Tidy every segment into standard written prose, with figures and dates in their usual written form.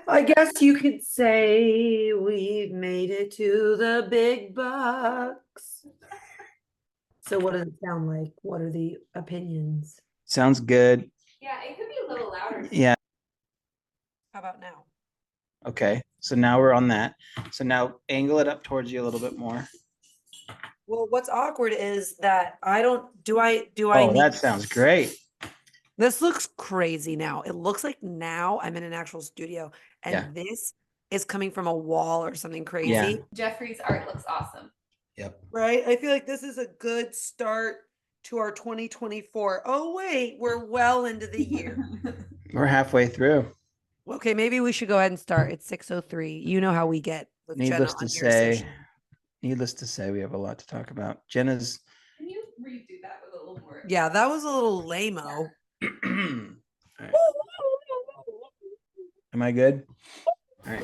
I guess you could say we've made it to the big bucks. So what does it sound like? What are the opinions? Sounds good. Yeah, it could be a little louder. Yeah. How about now? Okay. So now we're on that. So now angle it up towards you a little bit more. Well, what's awkward is that Oh, that sounds great. This looks crazy now. It looks like now I'm in an actual studio and this is coming from a wall or something crazy. Yeah. Jeffrey's art looks awesome. Yep. Right? I feel like this is a good start to our 2024. Oh, wait, we're well into the year. We're halfway through. Okay, maybe we should go ahead and start. It's 6:03. You know how we get with Jenna on here, so Needless to say, we have a lot to talk about. Jenna's. Can you redo that with a little more? Yeah, that was a little lame-o. Right. Am I good? All right.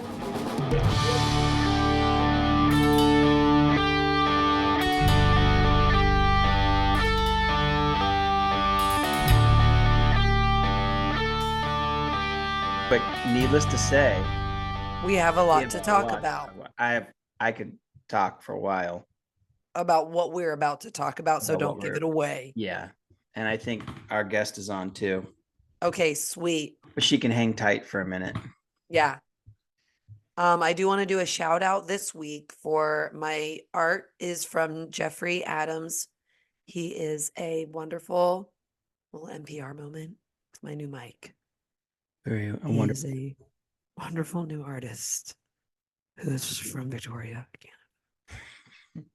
But needless to say, we have a lot to talk about. I could talk for a while about what we're about to talk about, so don't give it away. Yeah. And I think our guest is on too. Okay, sweet. But she can hang tight for a minute. Yeah. I do want to do a shout out this week for my art is from Jeffrey Adams. He is a wonderful little NPR moment. It's my new mic. He is a wonderful new artist who's from Victoria, Canada.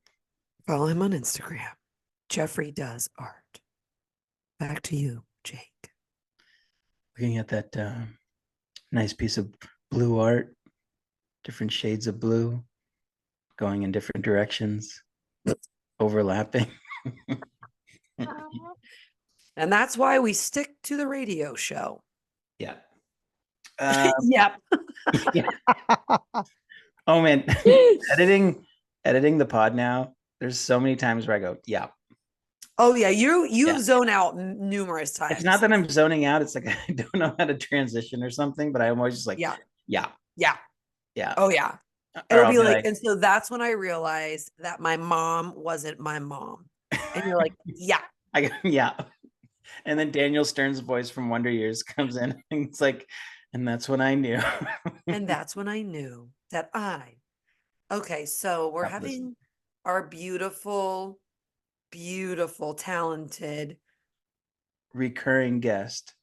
Follow him on Instagram. Jeffrey does art. Back to you, Jake. Looking at that nice piece of blue art, different shades of blue, going in different directions, overlapping. And that's why we stick to the radio show. Yeah. Yep. Yeah. Oh man, editing the pod now. There's so many times where I go, yeah. Oh yeah, you zone out numerous times. It's not that I'm zoning out. It's like I don't know how to transition or something, but I'm always just like, yeah. Oh yeah. It'll be like, and so that's when I realized that my mom wasn't my mom. And you're like, yeah. Yeah. And then Daniel Stern's voice from Wonder Years comes in, and it's like, and that's when I knew. And that's when I knew that okay, so we're having our beautiful, talented recurring guest.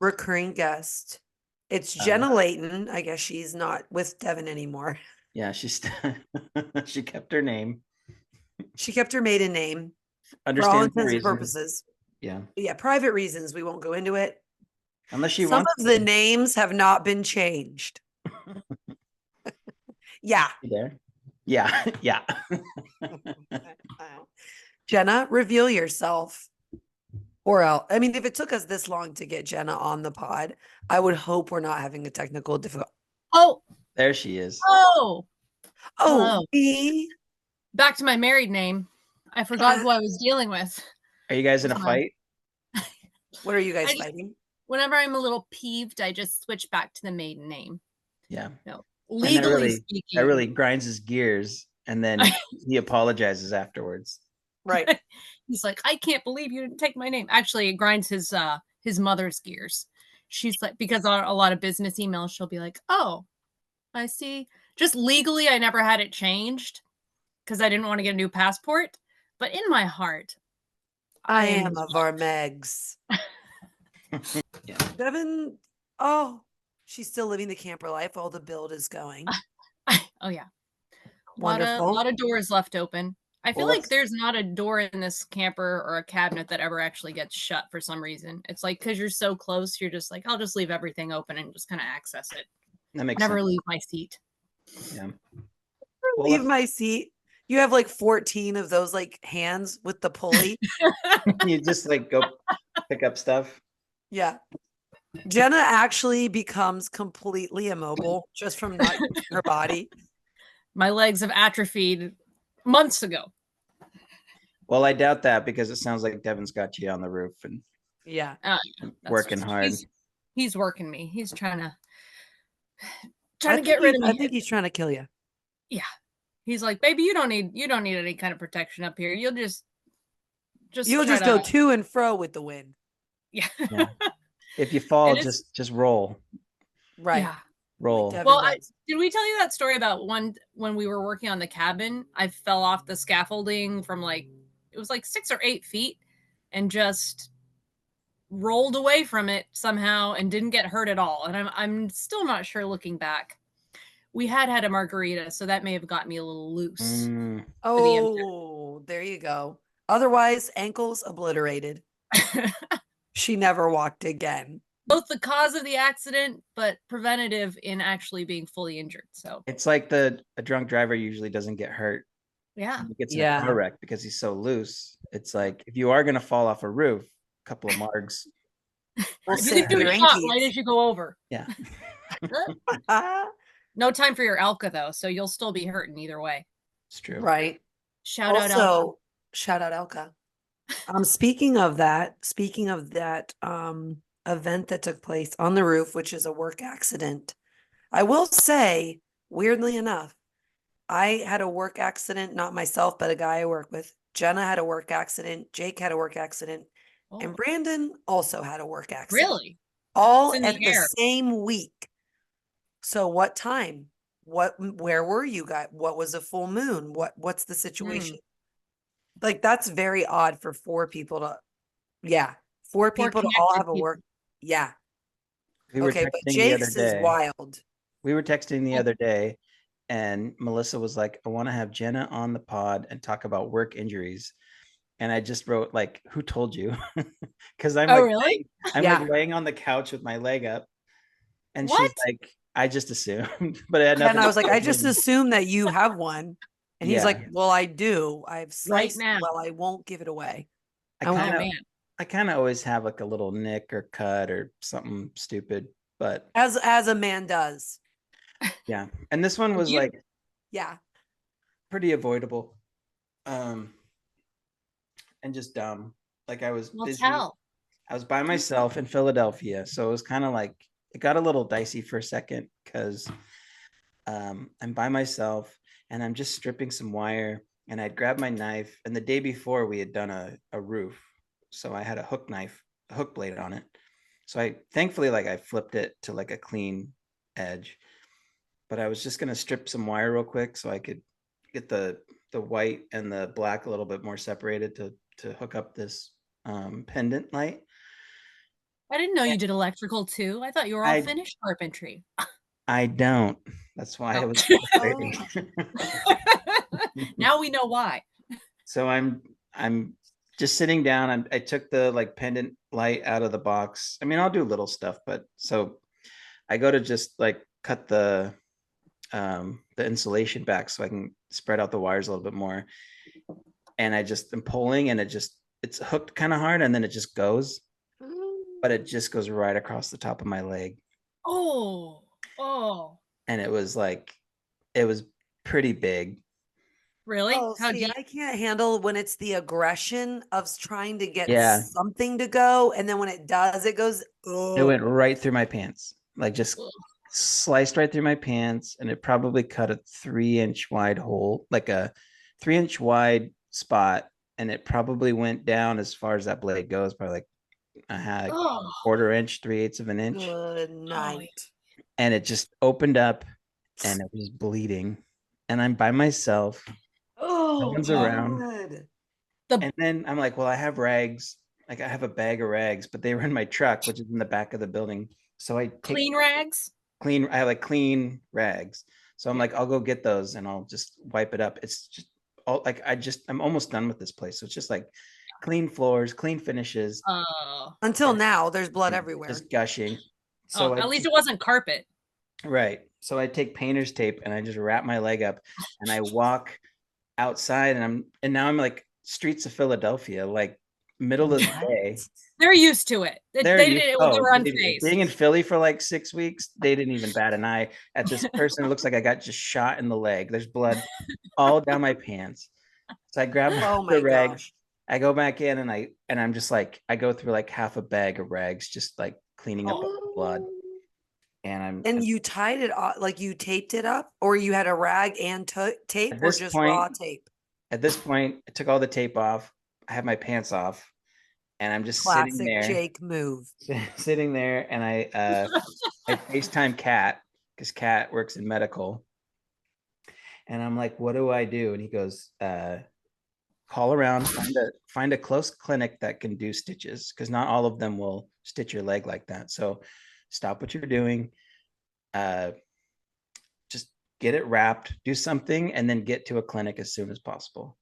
It's Jenna Layton. I guess she's not with Devin anymore. Yeah, she kept her name. She kept her maiden name. For all intents and purposes. Yeah. Yeah, private reasons. We won't go into it. Unless she Some of the names have not been changed. Yeah. You there? Yeah. Yeah. Jenna, reveal yourself. Or else, I mean, if it took us this long to get Jenna on the pod, I would hope we're not having a technical difficulty. Oh, there she is. Oh, back to my married name. I forgot who I was dealing with. Are you guys in a fight? What are you guys fighting? Whenever I'm a little peeved, I just switch back to the maiden name. Yeah. No, legally speaking, that really grinds his gears, and then he apologizes afterwards. Right. He's like, I can't believe you didn't take my name. Actually, it grinds his mother's gears. She's like, because on a lot of business emails, she'll be like, oh, I see. Just legally, I never had it changed because I didn't want to get a new passport. But in my heart, I am of our Megs. Yeah. Devin, she's still living the camper life while the build is going. Oh, yeah. Wonderful. A lot of doors left open. I feel like there's not a door in this camper or a cabinet that ever actually gets shut for some reason. It's like, because you're so close, you're just like, I'll just leave everything open and just kind of access it. That makes Never sense. leave my seat. Yeah. Leave my seat. You have like 14 of those like hands with the pulley. You just like go pick up stuff. Yeah. Jenna actually becomes completely immobile just from not using her body. My legs have atrophied months ago. Well, I doubt that because it sounds like Devin's got you on the roof and yeah, working hard. He's working me. He's trying to I get rid of me. I think he's trying to kill you. Yeah. He's like, baby, you don't need any kind of protection up here. You'll just go to and fro with the wind. Yeah. Yeah. If you fall, It is- just roll. Right. Yeah. Roll. Devin Well, does. did we tell you that story about when we were working on the cabin? I fell off the scaffolding from it was 6 or 8 feet and just rolled away from it somehow and didn't get hurt at all. And I'm still not sure looking back. We had a margarita, so that may have got me a little loose. Oh, there you go. Otherwise, ankles obliterated. She never walked again. Both the cause of the accident, but preventative in actually being fully injured. So It's like a drunk driver usually doesn't get hurt. yeah. He gets in a car wreck because he's so loose. It's like if you are gonna fall off a roof, a couple of margs. If you can do a shot right as you go over. Yeah. No time for your Elka though, so you'll still be hurting either way. It's true. Right. Shout out Elka. Shout out Elka. Speaking of that event that took place on the roof, which is a work accident, I will say, weirdly enough, I had a work accident, not myself, but a guy I work with. Jenna had a work accident. Jake had a work accident. And Brandon also had a work accident. Really? All at the same week. So what time? Where were you guys? What was a full moon? What's the situation? Like, that's very odd for 4 people to, four people to all have a work. Yeah. We were Okay, but texting the other Jake's is day. wild. We were texting the other day, and Melissa was like, I want to have Jenna on the pod and talk about work injuries. And I just wrote, like, who told you? Because I'm really? like laying on the couch with my leg up. And What? she's like, I just assumed. But it had nothing And I was like, to do I with just me. assume that you have one. And he's Yeah. like, well, I do. I've sliced now. Well, I won't give it away. I kind of always have like a little nick or cut or something stupid, but As a man does. yeah. And this one was Yeah. pretty avoidable. And just dumb. Like I was busy. I was by myself in Philadelphia, so it was kind of like it got a little dicey for a second because I'm by myself and I'm just stripping some wire, and I'd grabbed my knife, and the day before we had done a roof, so I had a hook blade on it. So I thankfully I flipped it to like a clean edge, but I was just gonna strip some wire real quick so I could get the white and the black a little bit more separated to hook up this pendant light. I didn't know you did electrical too. I thought you were all finished carpentry. I don't. That's why I was Now we know why. So I'm just sitting down. I took the pendant light out of the box. I mean, I'll do little stuff, but so I go to just cut the insulation back so I can spread out the wires a little bit more. And I just am pulling, and it's hooked kind of hard, and then it just goes, but it just goes right across the top of my leg. Oh. And it was pretty big. Really? Oh, see, I can't handle when it's the aggression of trying to get something to go, and then when it does, it goes. Oh. It went right through my pants, just sliced right through my pants, and it probably cut a 3-inch wide hole, like a 3-inch wide spot, and it probably went down as far as that blade goes, probably a quarter inch, 3/8 of an inch. Good night. And it just opened up, and it was bleeding, and I'm by myself. No one's around. And then I'm like, well, I have rags. I have a bag of rags, but they were in my truck, which is in the back of the building. So I take clean rags. I have clean rags. So I'm like, I'll go get those and I'll just wipe it up. It's just all I'm almost done with this place. So it's just clean floors, clean finishes. Until now, there's blood everywhere. Just gushing. So at least it wasn't carpet. Right. So I take painter's tape and I just wrap my leg up, and I walk outside, and now I'm streets of Philadelphia, middle of the day. They're used to it. They were unfazed. Being in Philly for 6 weeks, they didn't even bat an eye at this person. It looks like I got just shot in the leg. There's blood all down my pants. So I grab the rags. I go back in, and I'm just I go through half a bag of rags, just cleaning up blood. And And you tied it off, like you taped it up, or you had a rag and tape, At or this just point- raw tape? at this point, I took all the tape off. I have my pants off, and I'm just sitting Classic there, Jake move. sitting there, and I FaceTime Kat because Kat works in medical, and I'm like, "What do I do?" And he goes, "Call around, find a close clinic that can do stitches because not all of them will stitch your leg like that. So stop what you're doing, just get it wrapped, do something, and then get to a clinic as soon as possible."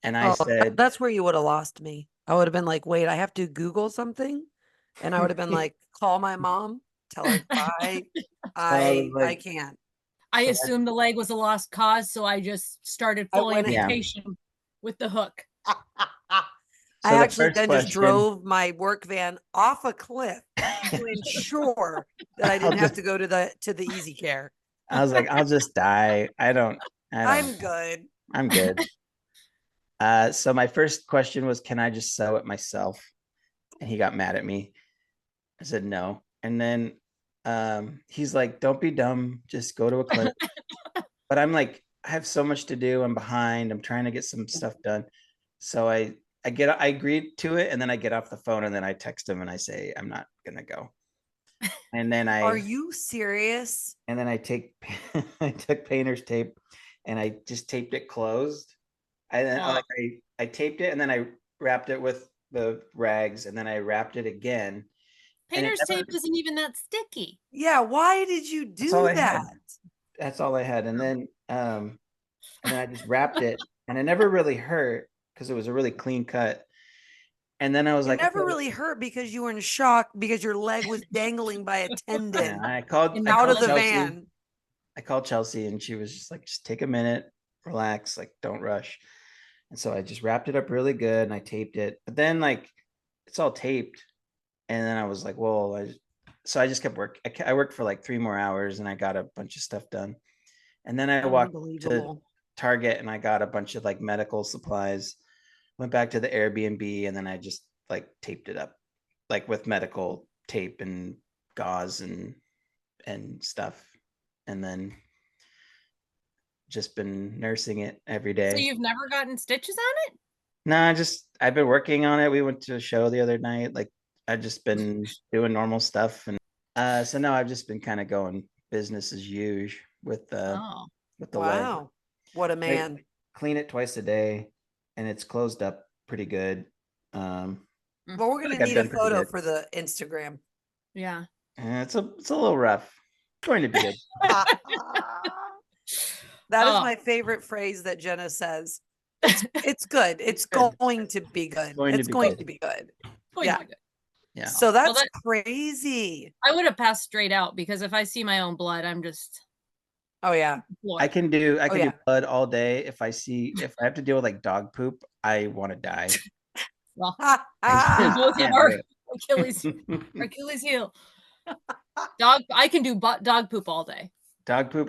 And I said, That's where you would have lost me. I would have been like, wait, I have to Google something. And I would have been like, call my mom, tell her bye. I like- can't. I So assumed the leg was a lost cause, so I just started I full went- Yeah. amputation with the hook. I the actually first then just question- drove my work van off a cliff to ensure that I didn't have to go to the easy care. I was like, I'll just die. I don't I'm care. good. I'm good. So my first question was, can I just sew it myself? And he got mad at me. I said no. And then he's like, don't be dumb, just go to a clinic. But I'm like, I have so much to do. I'm behind. I'm trying to get some stuff done. So I agreed to it, and then I get off the phone, and then I text him and I say, I'm not gonna go. And then Are you serious? and then I took painter's tape and I just taped it closed. And then Wow. I taped it, and then I wrapped it with the rags, and then I wrapped it again. And it Painter's never- tape isn't even that sticky. Yeah, why did you That's do all I had. that? That's all I had. And then I just wrapped it, and it never really hurt because it was a really clean cut. And then I was It like, never okay, really hurt because you were in shock because your leg was dangling by a yeah, tendon I called And I out called of the Chelsea. van. I called Chelsea, and she was just like, just take a minute, relax, like don't rush. And so I just wrapped it up really good, and I taped it. But then like it's all taped, and then I was like, well, so I just kept working. I worked for like 3 more hours, and I got a bunch of stuff done. And then I walked to Unbelievable. Target, and I got a bunch of like medical supplies. Went back to the Airbnb, and then I just like taped it up, like with medical tape and gauze and stuff, and then just been nursing it every So day. you've never gotten stitches on it? No, I've been working on it. We went to a show the other night. Like I've just been doing normal stuff, and so now I've just been kind of going business as usual with the Oh. leg. Wow. What a man. Clean it twice a day, and it's closed up pretty good. Well, we're feel gonna like I've need a done pretty photo good. for the Instagram. Yeah. It's a little rough. It's going to be good. That is Oh. my favorite phrase that Jenna says. It's good. It's good. going to be good. going to It's be going good. to be good. Going Yeah. to be good. Yeah. So that's that- crazy. I would have passed straight out because if I see my own blood, I'm just Oh yeah. I floored. can do yeah. blood all day. If I have to deal with like dog poop, I want to die. Well, Ha, I ha. just both of can't our do Achilles it. Achilles heel. I can do dog poop all day. Dog poop,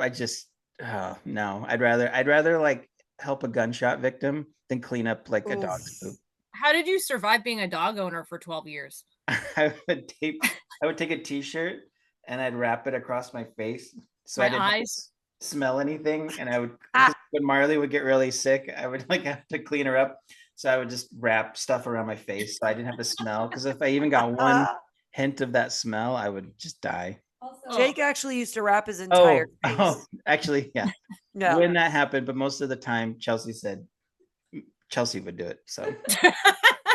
no. I'd rather like help a gunshot victim than clean up like a dog's Oof. poop. How did you survive being a dog owner for 12 years? I would take a t-shirt and I'd wrap it across my face so My I didn't have to eyes. smell anything. And I would, Ah. when Marley would get really sick, I would like have to clean her up. So I would just wrap stuff around my face so I didn't have to smell. Because if I even got one hint of that smell, I would just die. Also, Jake actually used to wrap his entire face. Actually, yeah. Yeah. When that happened, but most of the time, Chelsea said Chelsea would do it. So she's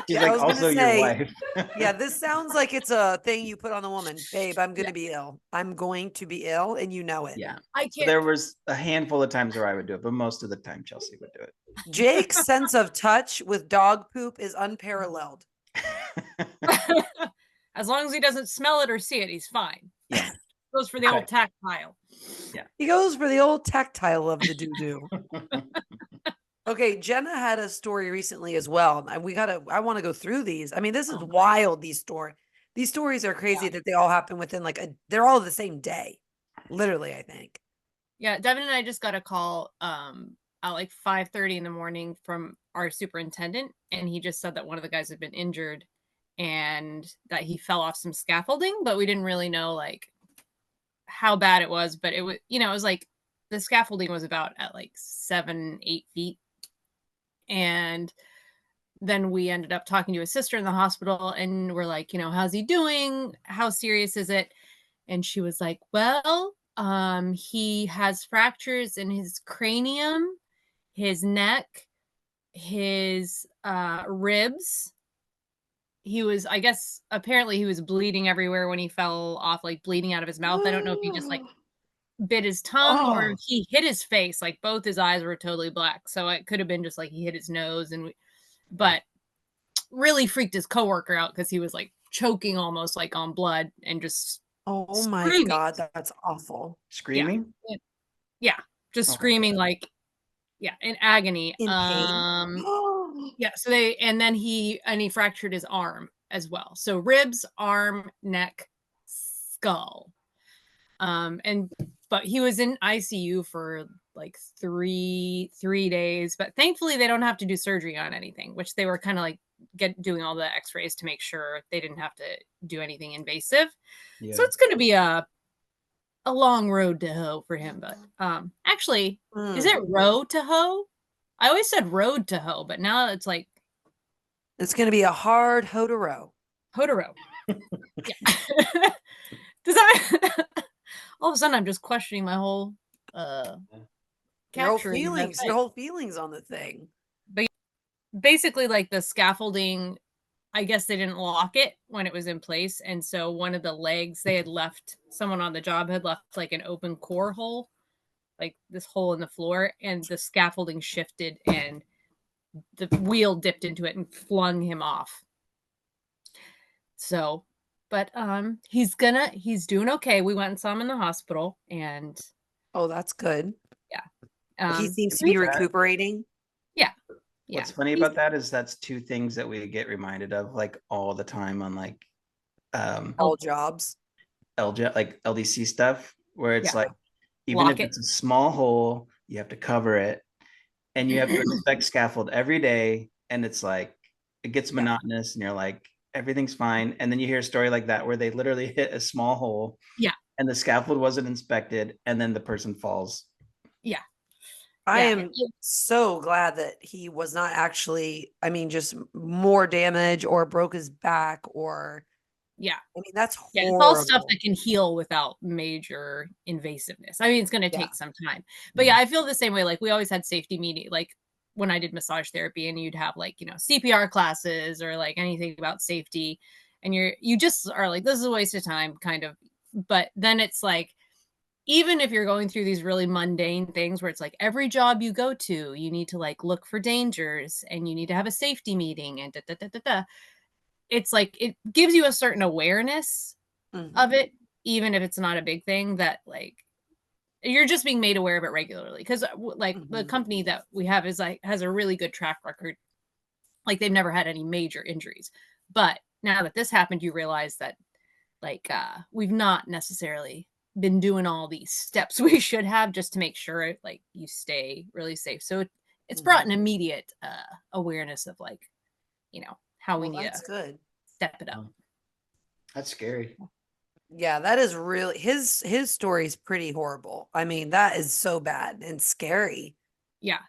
Yeah, I like was gonna also your say, wife. Yeah, this sounds like it's a thing you put on the woman. Babe, I'm gonna Yeah. be ill. I'm going to be ill, and you know it. Yeah. I So can't. there was a handful of times where I would do it, but most of the time Chelsea would do Jake's sense of touch with dog poop is unparalleled. it. As long as he doesn't smell it or see it, he's fine. Yeah. Goes for the old Right. tactile. He goes for the old tactile of the doo-doo. Okay, Jenna had a story recently as well. And I want to go through these. I mean, this is Oh. wild, these stories are crazy that they all happen within they're all the same day. Literally, I think. Yeah, Devin and I just got a call at like 5:30 in the morning from our superintendent, and he just said that one of the guys had been injured, and that he fell off some scaffolding, but we didn't really know like how bad it was. But it was, it was like the scaffolding was about at like 7-8 feet. And then we ended up talking to his sister in the hospital, and we're like, how's he doing? How serious is it? And she was like, well, he has fractures in his cranium, his neck, his ribs. He was, I guess, apparently he was bleeding everywhere when he fell off, like bleeding out of his mouth. I don't know if he just like bit his tongue or Oh. he hit his face. Like both his eyes were totally black. So it could have been just like he hit his nose. But really freaked his coworker out because he was like choking almost like on blood and just Oh my screaming. God, that's awful. Screaming? Yeah, just Oh. screaming like, in agony. In pain. Yeah, so then he fractured his arm as well. So ribs, arm, neck, skull. But he was in ICU for like three days, but thankfully they don't have to do surgery on anything, which they were kind of like doing all the x-rays to make sure they didn't have to do anything invasive. Yeah. So it's going to be a long road to hoe for him. But actually, is it road to hoe? I always said road to hoe, but now it's like it's going to be a hard hoe to row. hoe to row. Yeah. Does that all of a sudden I'm just questioning my whole Your whole capturing of that feelings, thing. your whole feelings on the thing. Basically, like the scaffolding, I guess they didn't lock it when it was in place, and so one of the legs they had left, someone on the job had left like an open core hole, like this hole in the floor, and the scaffolding shifted and the wheel dipped into it and flung him off. So, but he's doing okay. We went and saw him in the hospital, and Oh, that's good. yeah, He seems to be recuperating. Yeah. What's funny about that is that's two things that we get reminded of like all the time on like All jobs. like LDC stuff, where it's like even Lock if it. it's a small hole, you have to cover it, and you have to inspect scaffold every day, and it's like it gets monotonous, and you're like everything's fine, and then you hear a story like that where they literally hit a small hole, and the scaffold wasn't inspected, and then the person falls. I am so glad that he was not actually, I mean, just more damage or broke his back or. Yeah. I mean, that's horrible. Yeah, it's all stuff that can heal without major invasiveness. I mean, it's going to take some time. But I feel the same way. Like we always had safety meeting, like when I did massage therapy, and you'd have like, CPR classes or like anything about safety. And you just are like, this is a waste of time, kind of. But then it's like, even if you're going through these really mundane things where it's like every job you go to, you need to like look for dangers and you need to have a safety meeting and it's like it gives you a certain awareness of it, even if it's not a big thing, that like you're just being made aware of it regularly. Because like the company that we have is like has a really good track record. Like they've never had any major injuries. But now that this happened, you realize that like we've not necessarily been doing all these steps we should have just to make sure like you stay really safe. So it's brought an immediate awareness of like, how we need to step it up. That's scary. Yeah, that is really his story is pretty horrible. I mean, that is so bad and scary. Yeah.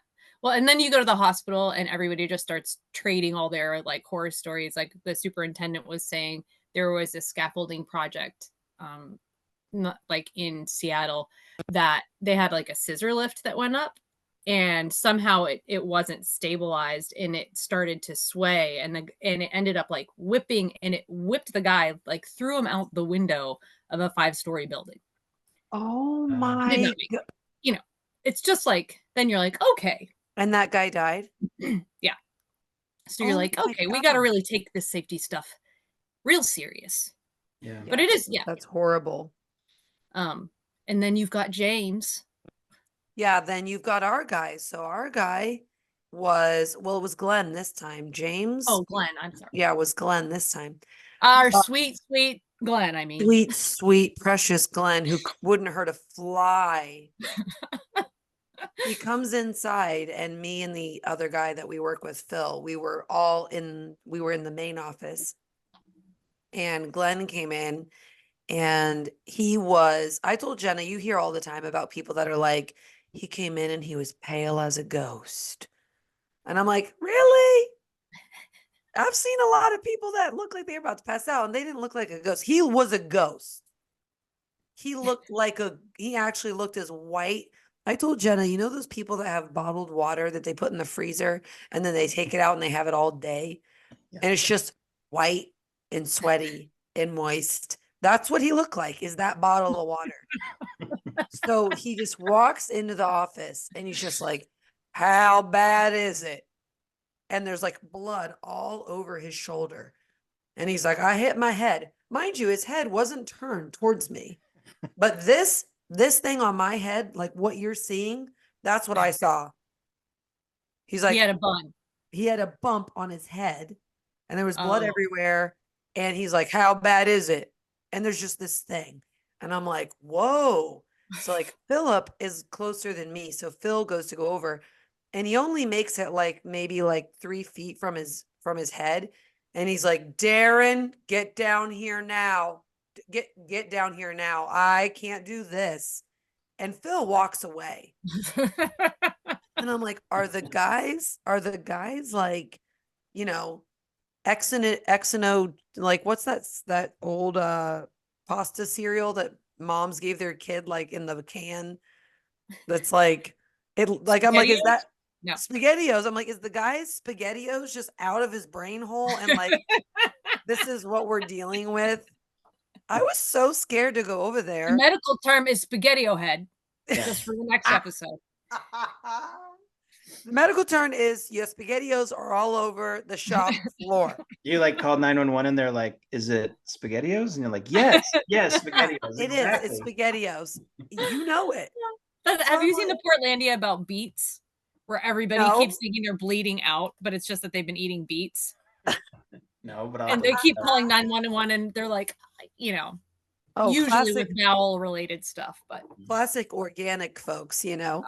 Well, and then you go to the hospital and everybody just starts trading all their like horror stories. Like the superintendent was saying there was a scaffolding project not like in Seattle that they had like a scissor lift that went up, and somehow it wasn't stabilized and it started to sway, and it ended up like whipping, and it whipped the guy, like threw him out the window of a 5-story building. Oh my God. It's just like, then you're like, okay. And that guy died? Yeah. So you're like, okay, we got to really take this safety stuff real serious. Yeah. But it is, that's horrible. And then you've got James. Yeah, then you've got our guy. So our guy was, well, it was Glenn this time. James. Oh, Glenn, I'm sorry. Yeah, it was Glenn this time. Our sweet Glenn, I mean. Sweet, precious Glenn, who wouldn't hurt a fly. He comes inside, and me and the other guy that we work with, Phil, we were in the main office. and Glenn came in, and I told Jenna, you hear all the time about people that are like, he came in and he was pale as a ghost. And I'm like, really? I've seen a lot of people that look like they're about to pass out and they didn't look like a ghost. He was a ghost. He actually looked as white. I told Jenna, you know those people that have bottled water that they put in the freezer and then they take it out and they have it all day? Yeah. And it's just white and sweaty and moist. That's what he looked like, is that bottle of water. So he just walks into the office and he's just like, how bad is it? And there's like blood all over his shoulder. And he's like, I hit my head. Mind you, his head wasn't turned towards me. But this thing on my head, like what you're seeing, that's what I saw. He's like, He had a bun. he had a bump on his head and there was blood Oh. everywhere. And he's like, how bad is it? And there's just this thing. And I'm like, whoa. So like Philip is closer than me. So Phil goes to go over and he only makes it like maybe like 3 feet from his head. And he's like, Darren, get down here now. Get down here now. I can't do this. And Phil walks away. And I'm like, are the guys like, you know, Exino, like what's that old pasta cereal that moms gave their kid like in the can? That's like it like I'm like, is that No. SpaghettiOs? I'm like, is the guy's SpaghettiOs just out of his brain hole and like this is what we're dealing with? I was so scared to go over The there. medical term is spaghettio head, Yeah. just for the next episode. The medical term is your SpaghettiOs are all over the shop floor. You like called 911 and they're like, is it SpaghettiOs? And you're like, yes, SpaghettiOs. It is. It's SpaghettiOs. You know it. Have you seen the Portlandia about beets? Where everybody No. keeps thinking they're bleeding out, but it's just that they've been eating beets. No, but And they keep calling 911 and they're like, you know, Oh, usually classic, with bowel related stuff, but classic organic folks, you know.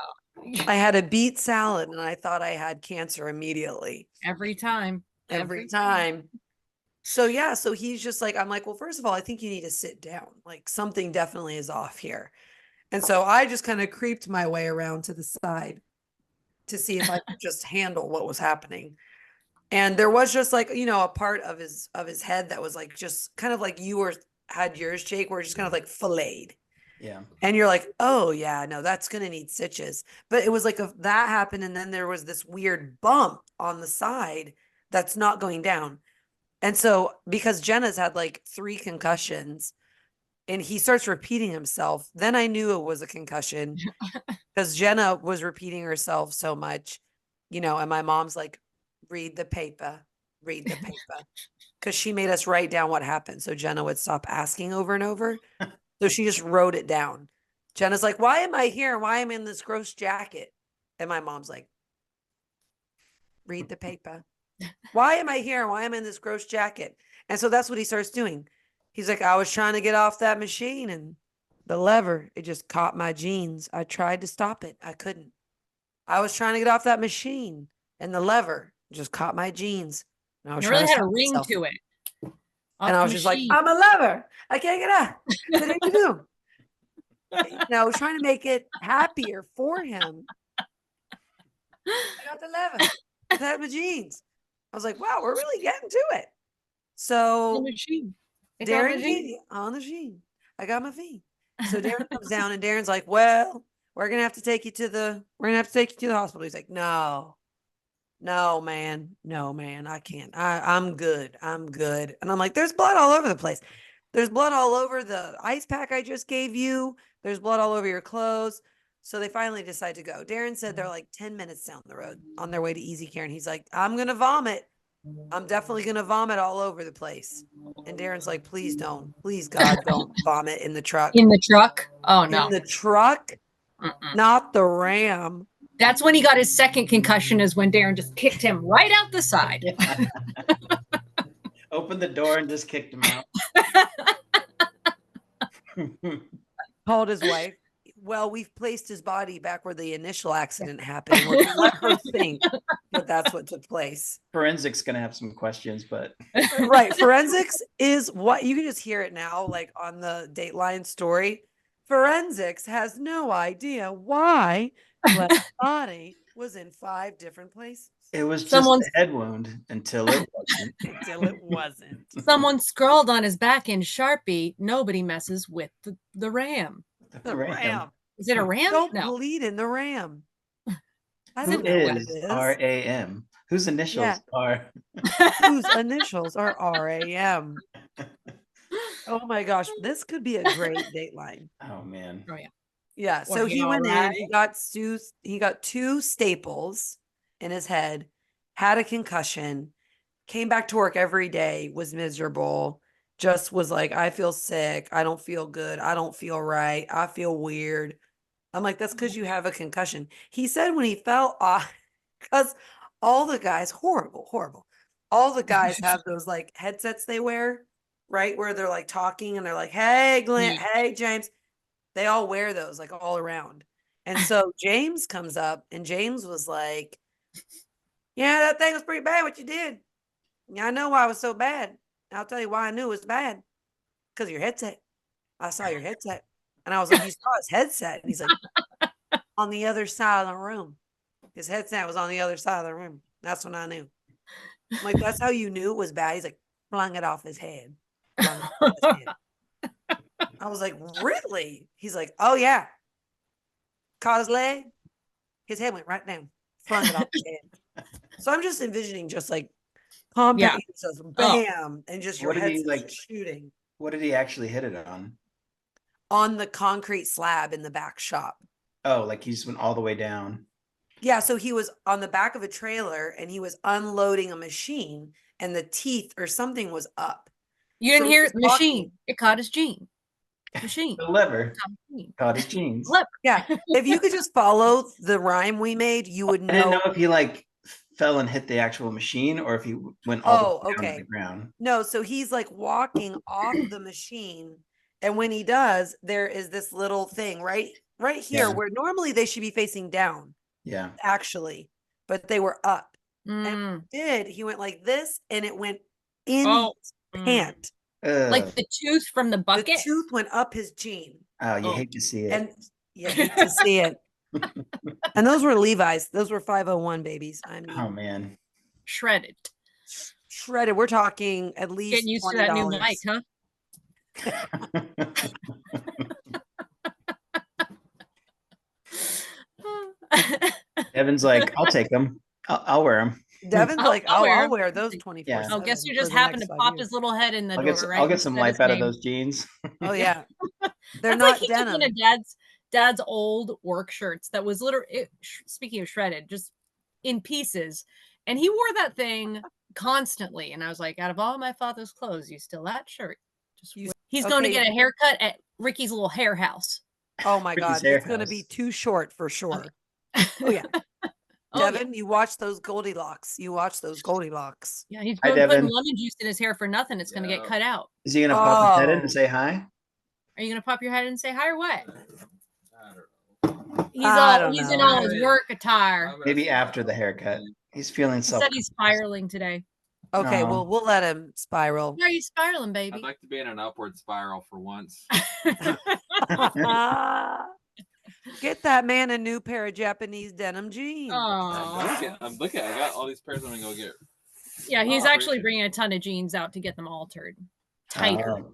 I had a beet salad and I thought I had cancer immediately. every time. Every time. So yeah, so he's just like, I'm like, well, first of all, I think you need to sit down. Like something definitely is off here. And so I just kind of creeped my way around to the side to see if I could just handle what was happening. And there was just like, you know, a part of his head that was like just kind of like had yours, Jake, where it's just kind of like filleted. yeah. And you're like, oh yeah, no, that's gonna need stitches. But it was like that happened, and then there was this weird bump on the side that's not going down. And so because Jenna's had like 3 concussions and he starts repeating himself, then I knew it was a concussion because Jenna was repeating herself so much, you know, and my mom's like, read the paper. Because she made us write down what happened. So Jenna would stop asking over and over. So she just wrote it down. Jenna's like, why am I here? Why am I in this gross jacket? And my mom's like, read the paper. Why am I here? Why am I in this gross jacket? And so that's what he starts doing. He's like, I was trying to get off that machine and the lever, it just caught my jeans. I tried to stop it. I couldn't. I was trying to get off that machine and the lever just caught my jeans. And I was It trying really to had a stop ring myself. to it. And I was just like, I'm a lever. I can't get out. What did you do? And I was trying to make it happier for him. I got the lever. I had my jeans. I was like, wow, we're really getting to it. So machine. Darren on the machine. I got my feet. So Darren comes down and Darren's like, well, we're gonna have to take you to the hospital. He's like, no, man, I can't. I'm good. And I'm like, there's blood all over the place. There's blood all over the ice pack I just gave you. There's blood all over your clothes. So they finally decide to go. Darren said they're like 10 minutes down the road on their way to Easy Care. And he's like, I'm going to vomit. I'm definitely going to vomit all over the place. And Darren's like, please don't. Please, God, don't vomit in the truck. In the truck? Oh, no. In the truck? Mm-mm. Not the Ram. That's when he got his second concussion, is when Darren just kicked him right out the side. Opened the door and just kicked him out. Called his wife. Well, we've placed his body back where the initial accident happened. We're gonna let her think the that that's what took place. Forensics gonna have some questions, but Right. Forensics is what you can just hear it now, like on the Dateline story. Forensics has no idea why Glenn's body was in 5 different places it was just Someone's- a head wound until it wasn't. until it wasn't. Someone scrawled on his back in Sharpie, nobody messes with the ram. The ram. Is it a ram? Don't No. bleed in the ram. I Who don't know what it is is. RAM? Whose initials Yeah. are? Whose initials are RAM. Oh my gosh, this could be a great Dateline. Oh man. Oh yeah. Yeah, so Well, he you went in, alright? he got 2 staples in his head, had a concussion, came back to work every day, was miserable, just was like, I feel sick, I don't feel good, I don't feel right, I feel weird. I'm like, that's because you have a concussion. He said when he fell off, because all the guys, horrible. All the guys have those like headsets they wear, right? Where they're like talking and they're like, hey, Glenn, Yeah. hey, James. They all wear those like all around. And so James comes up and James was like, yeah, that thing was pretty bad what you did. Yeah, I know why it was so bad. I'll tell you why I knew it was bad. Because of your headset. I saw your headset. And I was like, you saw his headset? And he's like, on the other side of the room. His headset was on the other side of the room. That's when I knew. I'm like, that's how you knew it was bad. He's like, flung it off his head. Flung it off his head. I was like, really? He's like, oh yeah. Caught his leg. His head went right down. Flung it off his head. So I'm just envisioning just like combat just bam, and just your What did he, head's like- shooting What did he actually hit it on the concrete slab in the back shop. Oh, like he just went all the way down. Yeah, so he was on the back of a trailer and he was unloading a machine and the teeth or something was up. You didn't So he hear was machine. walking. It caught his gene. Machine. The lever Machine. caught his jeans. Lever. Yeah. If you could just follow the rhyme we made, you would I didn't know. know if he like fell and hit the actual machine or if he went all the way down to Okay. the ground. No, so he's like walking off the machine. And when he does, there is this little thing right here Yeah. where normally they should be facing down, Yeah. actually, but they were up. Mm. And he went like this and it went in Oh. his pant. Like the tooth from the bucket. The tooth went up his jean. Oh, you Oh. hate to see it. And you hate to see it. And those were Levi's. Those were 501 babies. I mean, Oh man. Shredded. shredded. We're talking at least Getting used to that new mic, huh? Evan's like, I'll take them. I'll wear them. Devin's I'll- like, I'll oh, wear I'll 'em. wear those 24. Yeah. Oh, guess who just happened to pop his little head in the door, right? I'll get some Said life his out of name. those jeans. Oh yeah, they're That's not like he took denim. one of dad's old work shirts that was literally, speaking of shredded, just in pieces, and he wore that thing constantly. And I was like, out of all my father's clothes, you still that shirt? He's going to okay. get a haircut at Ricky's little hair house. Oh my Ricky's god, hair it's gonna be house. too short for sure. Oh yeah, Oh, yeah. Devin, you watch those Goldilocks. You watch those Goldilocks. Yeah, he's Hi, been putting Devin. lemon juice in his hair for nothing. It's going to get Yeah. cut out. Is he gonna pop his head in Oh. and say hi? Are you going to pop your head and say hi or what? I don't know. I don't He's in know. all his work attire. I'm Maybe gonna after the see. haircut. He's feeling He self. said he's spiraling today. Okay, No. well, we'll let him spiral. Why are you spiraling, baby? I'd like to be in an upward spiral for once. Get that man a new pair of Japanese denim jeans. Oh, I'm looking. I got all these pairs. I'm gonna go get. yeah. He's Oh, actually appreciate bringing a ton of jeans out to get them altered, tighter. Oh,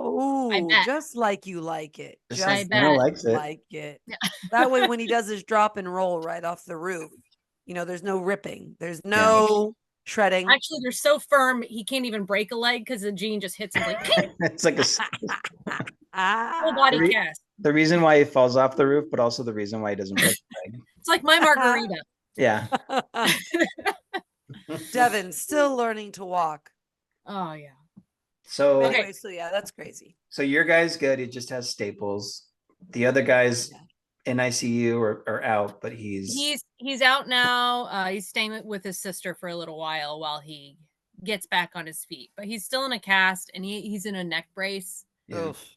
Oh, bet. just like you like it. just Just I like bet. Anna likes it. like it. Yeah. That way, when he does his drop and roll right off the roof, there's no ripping, there's no shredding. Actually, they're so firm he can't even break a leg because the jean just hits him like full It's like body Re- cast. the reason why he falls off the roof, but also the reason why he doesn't break the leg. It's like my margarita. Yeah. Devin still learning to walk. Oh yeah. So Okay. Anyway, so yeah, that's crazy. so your guy's good. He just has staples. The other guy's Yeah. in ICU or out, but he's He's out now. He's staying with his sister for a little while he gets back on his feet. But he's still in a cast and he's in a neck brace yeah. Oof.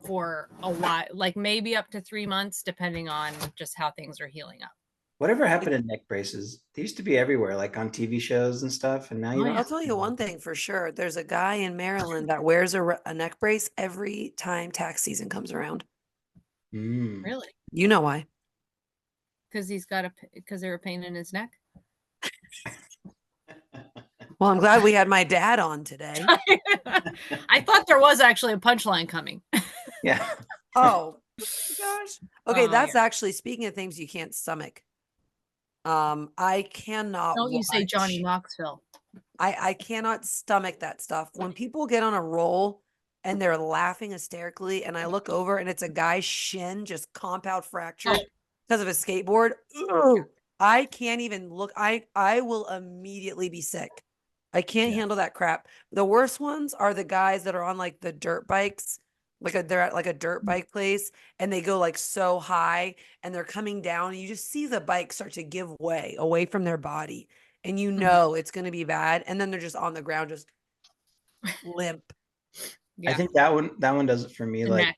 for a while, like maybe up to 3 months, depending on just how things are healing up. Whatever happened to neck braces? They used to be everywhere, like on TV shows and stuff. And now you Oh, don't. yeah. I'll tell you one thing for sure. There's a guy in Maryland that wears a neck brace every time tax season comes around. Mm. Really? You know why? Because because they were a pain in his neck. Well, I'm glad we had my dad on today. I thought there was actually a punchline coming. Yeah. Oh gosh. Okay, Oh, that's actually speaking of things you can't stomach. I cannot Don't you say Johnny watch- Knoxville. I cannot stomach that stuff. When people get on a roll and they're laughing hysterically, and I look over and it's a guy's shin just compound fractured because of a skateboard. Ugh, I can't even look. I will immediately be sick. I can't Yeah. handle that crap. The worst ones are the guys that are on like the dirt bikes, they're at like a dirt bike place and they go like so high and they're coming down and you just see the bike start to give way away from their body and you know it's going to be bad, and then they're just on the ground just limp. I think that one does it for me. The Like neck.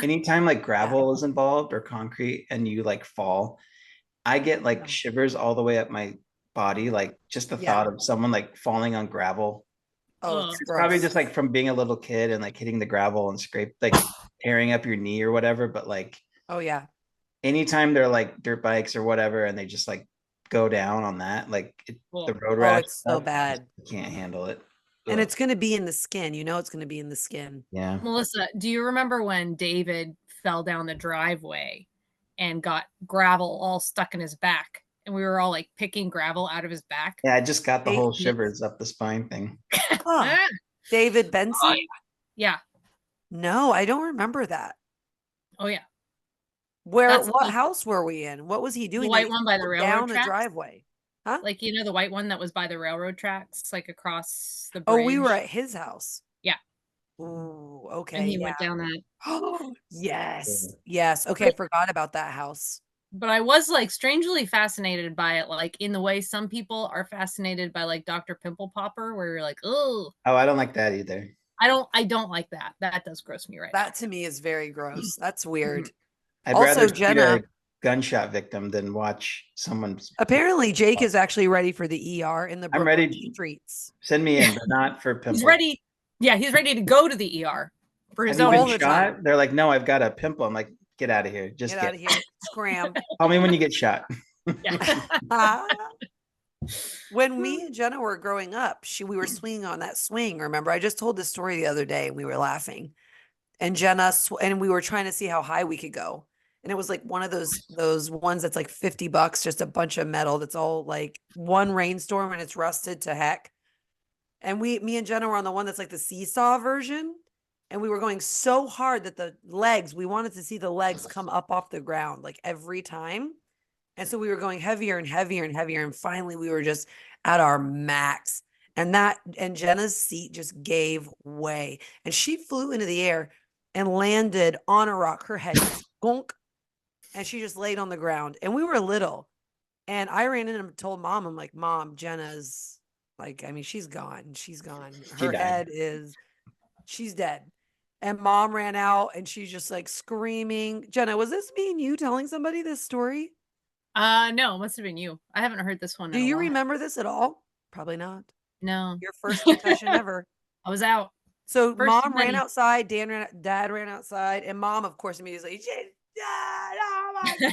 anytime like gravel is involved or concrete and you like fall, I get like Yeah. shivers all the way up my body. Like just the Yeah. thought of someone like falling on gravel. Oh, Ugh. it's It's probably gross. just like from being a little kid and like hitting the gravel and like tearing up your knee or whatever. But like Oh yeah. anytime they're like dirt bikes or whatever and they just like go down on that, like the Ugh. road Oh, rash it's so stuff, I bad. just can't handle it. And Ugh. it's going to be in the skin. You know, it's going to be in the skin. Yeah. Melissa, do you remember when David fell down the driveway and got gravel all stuck in his back? And we were all like picking gravel out of his back. Yeah, I just got the whole Eight- shivers up the spine thing. Oh, Ah, David Benson? yeah. No, I don't remember that. Oh, yeah. Where, That's what the- house were we in? What was he doing? The that white he one by the fell railroad down the tracks. driveway. Huh? Like, you know, the white one that was by the railroad tracks, like across the Oh, bridge. we were at his house. Yeah. Ooh, okay. And he yeah. went down that. Oh, yes. Yes. Okay, I forgot about that house. But I was like strangely fascinated by it, like in the way some people are fascinated by like Dr. Pimple Popper, where you're like, oh, Oh, I don't like that either. I don't like that. That does gross me right That to me is very gross. That's weird. I'd Also, rather see Jenna- a gunshot victim than watch some's. Apparently, Jake is actually ready for the ER in the I'm Brooklyn ready. streets. Send me in, but not for now. pimples. He's ready. Yeah, he's ready to go to the ER for his Have you own. All been the shot? time. They're like, no, I've got a pimple. I'm like, get out of here. Just Get out of here. Scram. Call me when you get shot. Yeah. When me and Jenna were growing up, we were swinging on that swing. Remember, I just told this story the other day and we were laughing. And Jenna and we were trying to see how high we could go. And it was like one of those ones that's like $50, just a bunch of metal that's all like one rainstorm and it's rusted to heck. And me and Jenna were on the one that's like the seesaw version. And we were going so hard that we wanted to see the legs come up off the ground like every time. And so we were going heavier and heavier and heavier. And finally we were just at our max. And Jenna's seat just gave way. And she flew into the air and landed on a rock. Her head gunk. And she just laid on the ground. And we were little. And I ran in and told Mom, I'm like, Mom, Jenna's like, I mean, she's gone. She's gone. Her died. she's dead. And Mom ran out and she's just like screaming. Jenna, was this me and you telling somebody this story? No, it must have been you. I haven't heard this one. Do in a you while. remember this at all? Probably not. No, Your first concussion ever. I was out. So First Mom of ran many. outside, Dad ran outside, and Mom, of course, immediately, she's dead. Oh my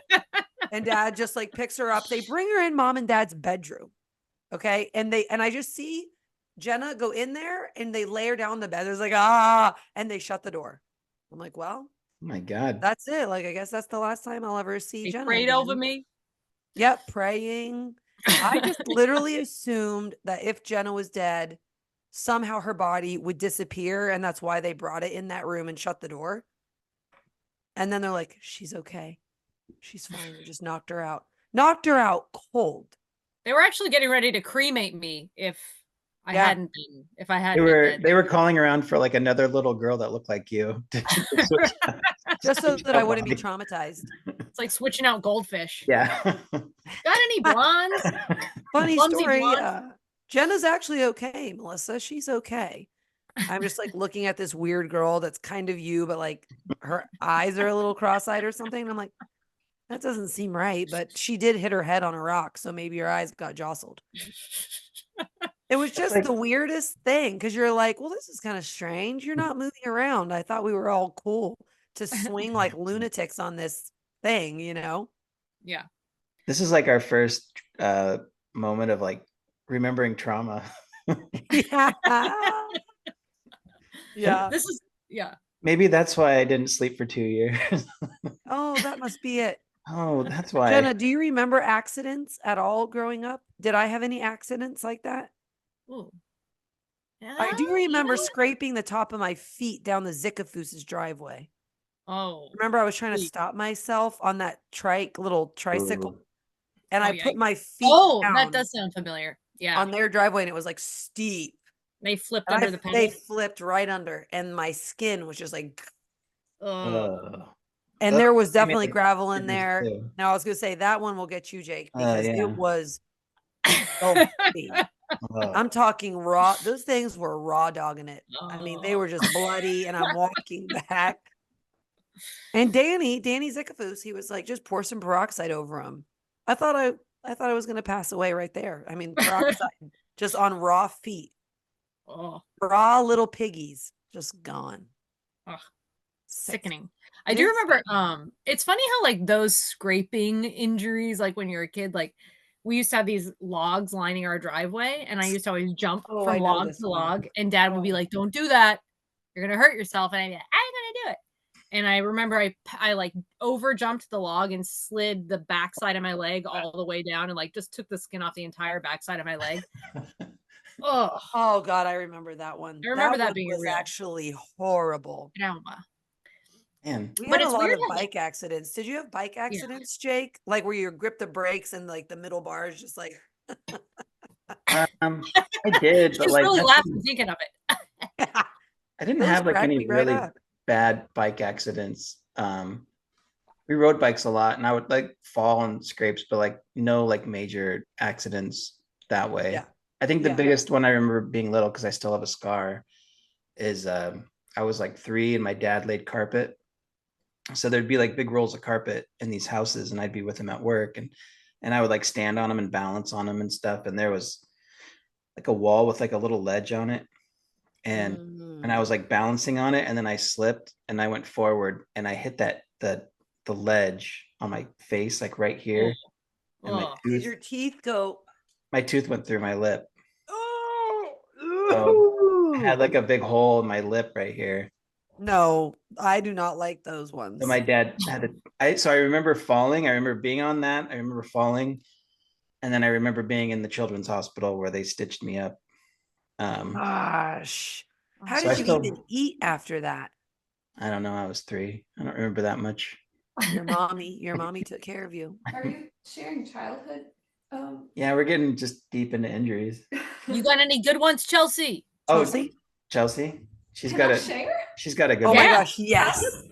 God. And Dad just like picks her up. They bring her in Mom and Dad's bedroom. Okay. And I just see Jenna go in there and they lay her down in the bed. There's like, and they shut the door. I'm like, well, Oh my God. that's it. Like, I guess that's the last time I'll ever see They Jenna. prayed again. over me. Yep. Praying. I just literally assumed that if Jenna was dead, somehow her body would disappear. And that's why they brought it in that room and shut the door. And then they're like, she's okay. She's fine. We just knocked her out. Knocked her out cold. They were actually getting ready to cremate me if I Yeah. hadn't been. If I They hadn't. were been dead. they were calling around for like another little girl that looked like you. Just so that I wouldn't be Body. traumatized. It's like switching out goldfish. Yeah. Got any blondes? Funny Clumsy story. blonde. Jenna's actually okay, Melissa. She's okay. I'm just like looking at this weird girl that's kind of you, but like her eyes are a little cross-eyed or something. And I'm like, That doesn't seem right, but she did hit her head on a rock, so maybe her eyes got jostled. It was just like- the weirdest thing because you're like, well, this is kind of strange. You're not moving around. I thought we were all cool to swing like lunatics on this thing, you know? Yeah. This is like our first moment of like remembering trauma. Yeah. Yeah. This is yeah. Maybe that's why I didn't sleep for 2 years. Oh, that must be it. Oh, that's why. Jenna, do you remember accidents at all growing up? Did I have any accidents like that? Ooh. I do You remember know- scraping the top of my feet down the Zickafoos's driveway. Oh. Remember, I was trying to Sweet. stop myself on that little tricycle, Ooh. and Oh, I put yikes. my feet Oh, down that does sound familiar. Yeah. on their driveway, and it was like steep. They flipped And under the they pedal. flipped right under, and my skin was just like, Oh. and Those there was give me definitely the gravel in shivers, there. too. Now I was gonna say that one will get you, Jake, because Yeah. it was filthy. Oh. I'm talking raw. Those things were raw dogging it. I mean, they were just bloody, and I'm walking back. And Danny Zickafoos, he was like, just pour some peroxide over him. I thought I was gonna pass away right there. I mean, peroxide just on raw feet, Oh. raw little piggies, just gone. Ugh. Sick. Sickening. I It do is remember sickening. it's funny how like those scraping injuries, like when you're a kid, like we used to have these logs lining our driveway, and I used to always jump Oh, from I know log this to one. log, and dad would be Oh. like, "Don't do that. You're gonna hurt yourself." And I'd be like, "I'm gonna do it." And I remember I like over jumped the log and slid the backside of my leg all the way down and like just took the skin off the entire backside of my leg. Oh, Oh God, I remember that one. I remember that one being was real. actually horrible. trauma. Man, We But had a it's lot weird of how, like- bike accidents. Did you have bike accidents, Jake? Like where you grip the brakes and like the middle bar is just like I did, but She's like really that laughing didn't- thinking of it. I didn't Those have like crack any me right really up. bad bike accidents. We rode bikes a lot, and I would like fall on scrapes, but like no like major accidents that way. Yeah. I think the Yeah. biggest one I remember being little, because I still have a scar, is I was like 3 and my dad laid carpet. So there'd be like big rolls of carpet in these houses, and I'd be with him at work, and I would like stand on them and balance on them and stuff. And there was like a wall with like a little ledge on it, and I was like balancing on it, and then I slipped and I went forward and I hit the ledge on my face, like right here, and Oh. Did your teeth go? my tooth went through my lip. Oh, I had like a big hole in my lip right here. no, I do not like those ones. So my dad had to. So I remember falling. I remember being on that. I remember falling, and then I remember being in the children's hospital where they stitched me up. Gosh, how So I did you still- even eat after that? I don't know. I was 3. I don't remember that much. Your mommy took care of you. Are you sharing childhood? Yeah, we're getting just deep into injuries. You got any good ones, Chelsea? Oh, Chelsea? Chelsea. She's Can got I a. share? She's got a good Oh my Yeah. gosh, yes.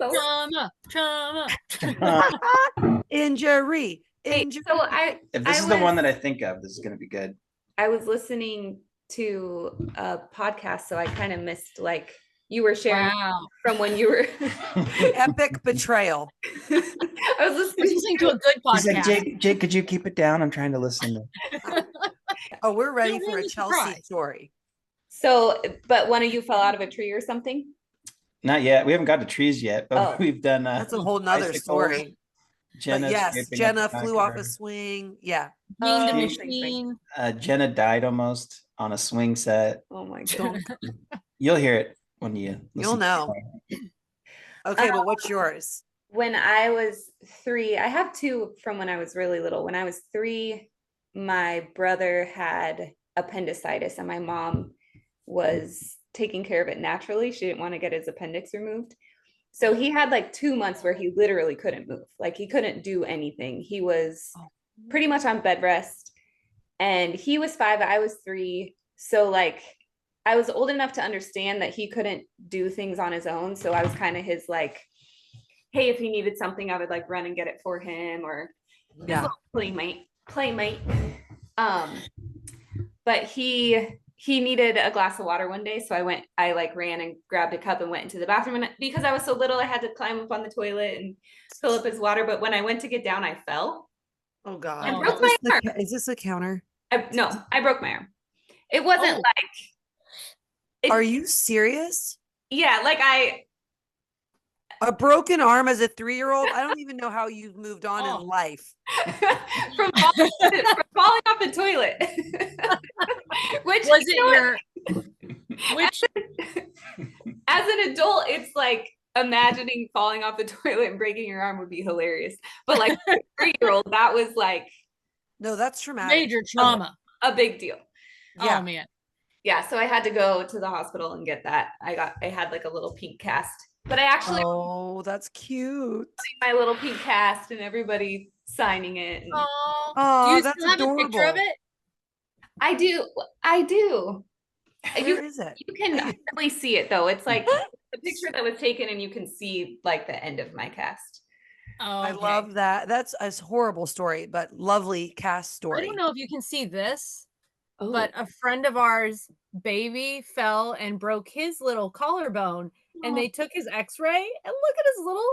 Trauma. Injury. Hey, Injury. so I If this I is the one was- that I think of, this is gonna be good. I was listening to a podcast, so I kind of missed like you were sharing Wow. from when you were. Epic betrayal. I was I was listening listening to a good He's like, podcast. Jake, could you keep it down? I'm trying to listen to. Oh, we're ready Don't for a ruin the Chelsea surprise. story. So, but one of you fell out of a tree or something. Not yet. We haven't got to trees yet, but Oh. we've done. That's a whole nother bicycles. story. But Jenna's yes, scraping up Jenna the back flew of off her. a swing. Yeah. Being the Oh, machine. Jenna died almost on a swing set. Oh my Don't- god. You'll hear it when you. You'll listen to know. it. Okay, but what's yours? When I was 3, I have 2 from when I was really little. When I was 3, my brother had appendicitis, and my mom was taking care of it naturally. She didn't want to get his appendix removed. So he had like 2 months where he literally couldn't move. Like he couldn't do anything. He was pretty much on bed rest. And he was 5, I was 3. So like I was old enough to understand that he couldn't do things on his own. So I was kind of his like, hey, if he needed something, I would like run and get it for him, or his Yeah. little playmate. But he he needed a glass of water one day. So I like ran and grabbed a cup and went into the bathroom. And because I was so little, I had to climb up on the toilet and fill up his water. But when I went to get down, I fell. Oh God. I Oh, broke no. my arm. Is this a counter? No, I broke my arm. It wasn't Oh. Are you serious? yeah, like A broken arm as a 3-year-old? I don't even know how you've moved on Oh. in life. from falling off the toilet. Which Was you know it which as an adult, it's like imagining falling off the toilet and breaking your arm would be hilarious. But like a 3-year-old, that was like No, that's traumatic. major trauma? a big deal. Yeah. Oh man. Yeah, so I had to go to the hospital and get that. I had like a little pink cast, but I actually Oh, that's cute. my little pink cast and everybody signing it. And Oh, Oh, do you that's still have a picture of adorable. it? I do. Where is it? You can really see it though. It's like the picture that was taken, and you can see like the end of my cast. Oh, I okay. love that. That's a horrible story, but lovely cast I story. don't know if you can see this, Oh, but a friend of ours, baby, fell and broke his little collarbone, and they took his X-ray, and look at his little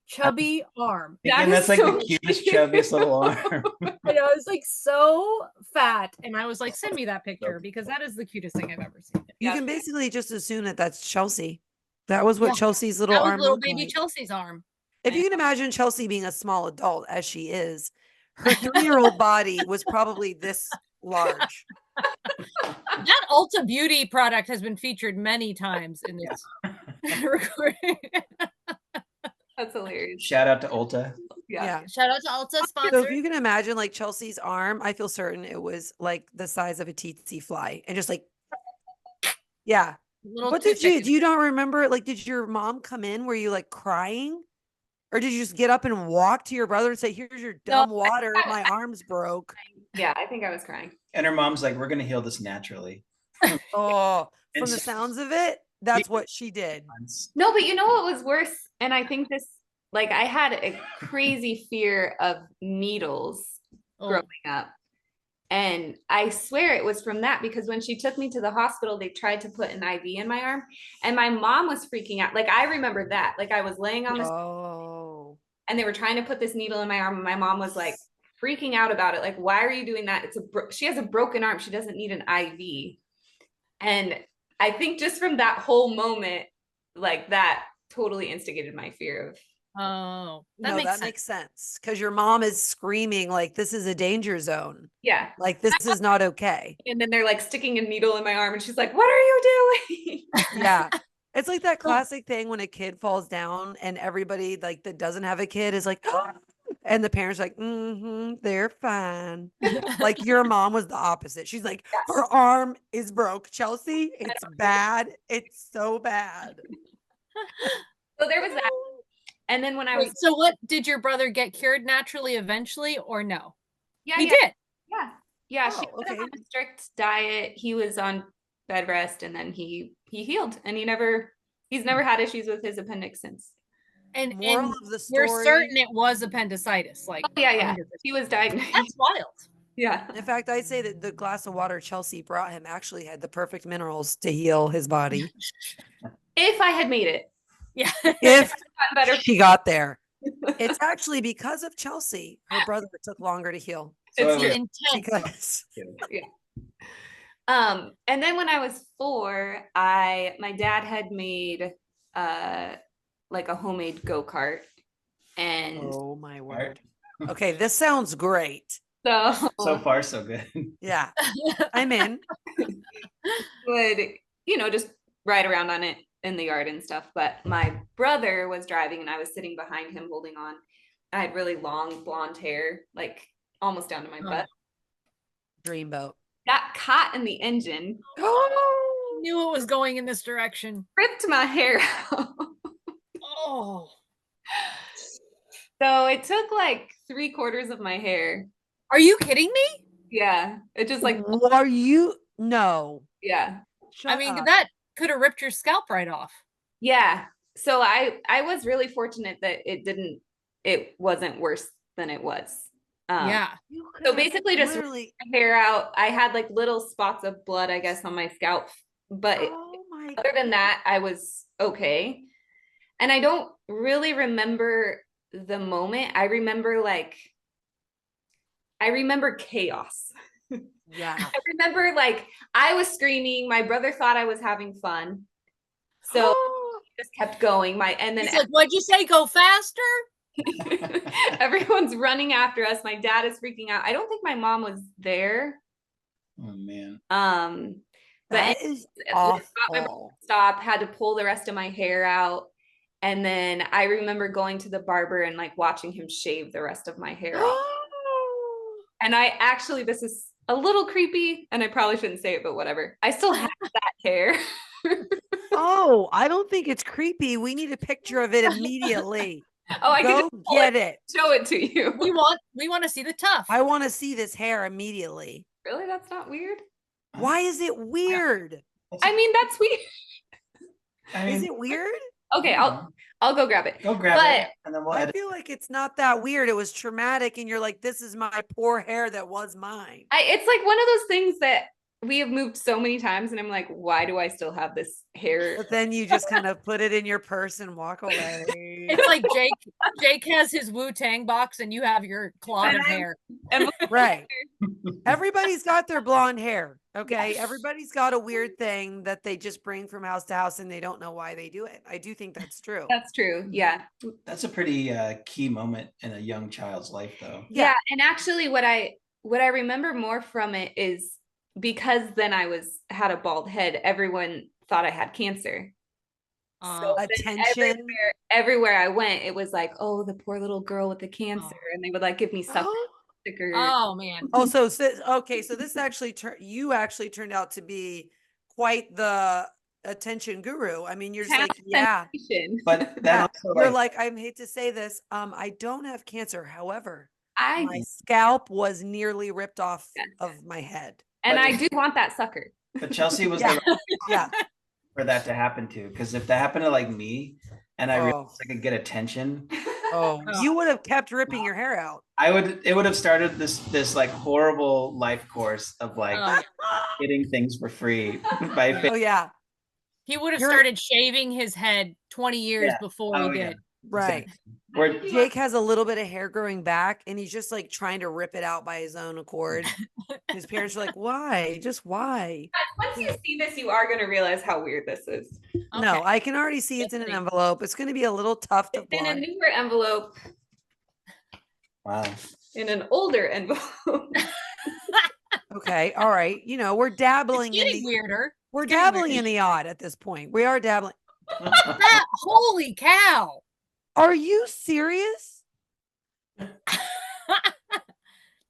chubby arm. That And is that's like so the cutest, cute. chubbiest little arm. And I was like so fat, and I was like, send me that picture because that is the cutest thing I've ever seen. You Yeah. can basically just assume that that's Chelsea. That was what Yeah. Chelsea's little That was arm little looked baby like. Chelsea's arm. If you can imagine Chelsea being a small adult as she is, her 3-year-old body was probably this large. That Ulta Beauty product has been featured many times in this recording. That's hilarious. Shout out to Ulta. Yeah. Shout out to Ulta So sponsor. if you can imagine like Chelsea's arm, I feel certain it was like the size of a tsetse fly and just like, yeah. Little What did toothpick. do you not remember? Like, did your mom come in? Were you like crying? Or did you just get up and walk to your brother and say, here's your dumb water. My arm's broke. Yeah, I think I was crying. And her mom's like, we're going to heal this naturally. Oh, And from the so- sounds of it, that's what she did. No, but you know what was worse? And I think this, like, I had a crazy fear of needles Oh, growing up. And I swear it was from that, because when she took me to the hospital, they tried to put an IV in my arm, and my mom was freaking out. Like, I remember that. Like, I was laying on this Oh, and they were trying to put this needle in my arm, and my mom was like freaking out about it. Like, why are you doing that? She has a broken arm. She doesn't need an IV. And I think just from that whole moment, like, that totally instigated my fear of. oh, that no, makes that sense. makes sense. Because your mom is screaming like this is a danger zone. Yeah. Like this is not okay. And then they're like sticking a needle in my arm, and she's like, what are you doing? Yeah. It's like that classic thing when a kid falls down and everybody like that doesn't have a kid is like, and the parents are like, they're fine. Like your mom was the opposite. She's like, her arm is broke. Chelsea, it's bad. It's so bad. So there was that. And then when I was, Wait, so what did your brother get cured naturally eventually, or no? yeah, He yeah, did. yeah. She Oh, put him okay. on a strict diet. He was on bed rest, and then he healed, and he's never had issues with his appendix since. And Moral and of the we're story. certain it was appendicitis. Like, Yeah. 100%. He was diagnosed. That's wild. Yeah. In fact, I'd say that the glass of water Chelsea brought him actually had the perfect minerals to heal his body. If I had made it, Yeah. If gotten better. she got there. It's actually because of Chelsea. Her brother took longer to heal. So It's it The was- intent. Because And then when I was 4, my dad had made like a homemade go-kart, and oh my Art. word. Okay, this sounds great. so So far, so good. Yeah, I'm in. would just ride around on it in the yard and stuff. But my brother was driving, and I was sitting behind him holding on. I had really long blonde hair, like almost down to my Oh. butt. Dreamboat. Got caught in the engine, Knew it was going in this direction. ripped my hair out. Oh. So it took like 3/4 of my hair. Are you kidding me? Yeah. It just like, Are you? No. yeah. Shut I mean, up. that could have ripped your scalp right off. Yeah. So I was really fortunate that it wasn't worse than it was. Yeah. You could So have basically just literally. hair out. I had like little spots of blood, I guess, on my scalp. But Oh my. other than that, I was okay. And I don't really remember the moment. I remember chaos. Yeah. I remember like I was screaming. My brother thought I was having fun. So just kept going. And then He's like, what'd you say? Go faster? everyone's running after us. My dad is freaking out. I don't think my mom was there. Oh man. But That is awful. stop, had to pull the rest of my hair out. And then I remember going to the barber and like watching him shave the rest of my hair off. And I actually, this is a little creepy and I probably shouldn't say it, but whatever. I still have that hair. Oh, I don't think it's creepy. We need a picture of it immediately. Oh, I can Go just pull get it. show it to you. We want to see the tuft. I want to see this hair immediately. Really? That's not weird? Why is it weird? I mean, that's weird. I mean, Is it weird? Okay, I'll go grab it. go grab But it, and then we'll I edit. feel like it's not that weird. It was traumatic, and you're like, this is my poor hair that was mine. it's like one of those things that we have moved so many times and I'm like, why do I still have this hair? But then you just kind of put it in your purse and walk away. It's like Jake has his Wu-Tang box and you have your clod of hair. Right. Everybody's got their blonde hair. Okay. Everybody's got a weird thing that they just bring from house to house and they don't know why they do it. I do think that's true. That's true. Yeah. That's a pretty key moment in a young child's life, though. Yeah. And actually what I remember more from it is because then I had a bald head, everyone thought I had cancer. So attention. everywhere I went, it was like, oh, the poor little girl with the cancer. And they would like give me stuff. Oh man. Oh, okay. So this actually you actually turned out to be quite the attention guru. I mean, you're just like, yeah. But that also, You're like, I hate to say this. I don't have cancer. However, my scalp was nearly ripped off of my head. And I do want that sucker. But Chelsea was Yeah. the for that to happen to, because if that happened to like me and I realized I could get attention, you would have kept ripping your hair out. it would have started this like horrible life course of like getting things for free by Oh yeah. He would have started shaving his head 20 years before he did. Right. Exactly. Jake has a little bit of hair growing back and he's just like trying to rip it out by his own accord. His parents are like, why? Just why? Once you see this, you are going to realize how weird this is. Okay. No, I can already see it's in an envelope. It's going to be a little tough to In a blonde. newer envelope. Wow. In an older envelope. Okay. All right. You know, we're dabbling It's getting weirder. We're dabbling in the odd at this point. We are dabbling. Holy cow. Are you serious? That's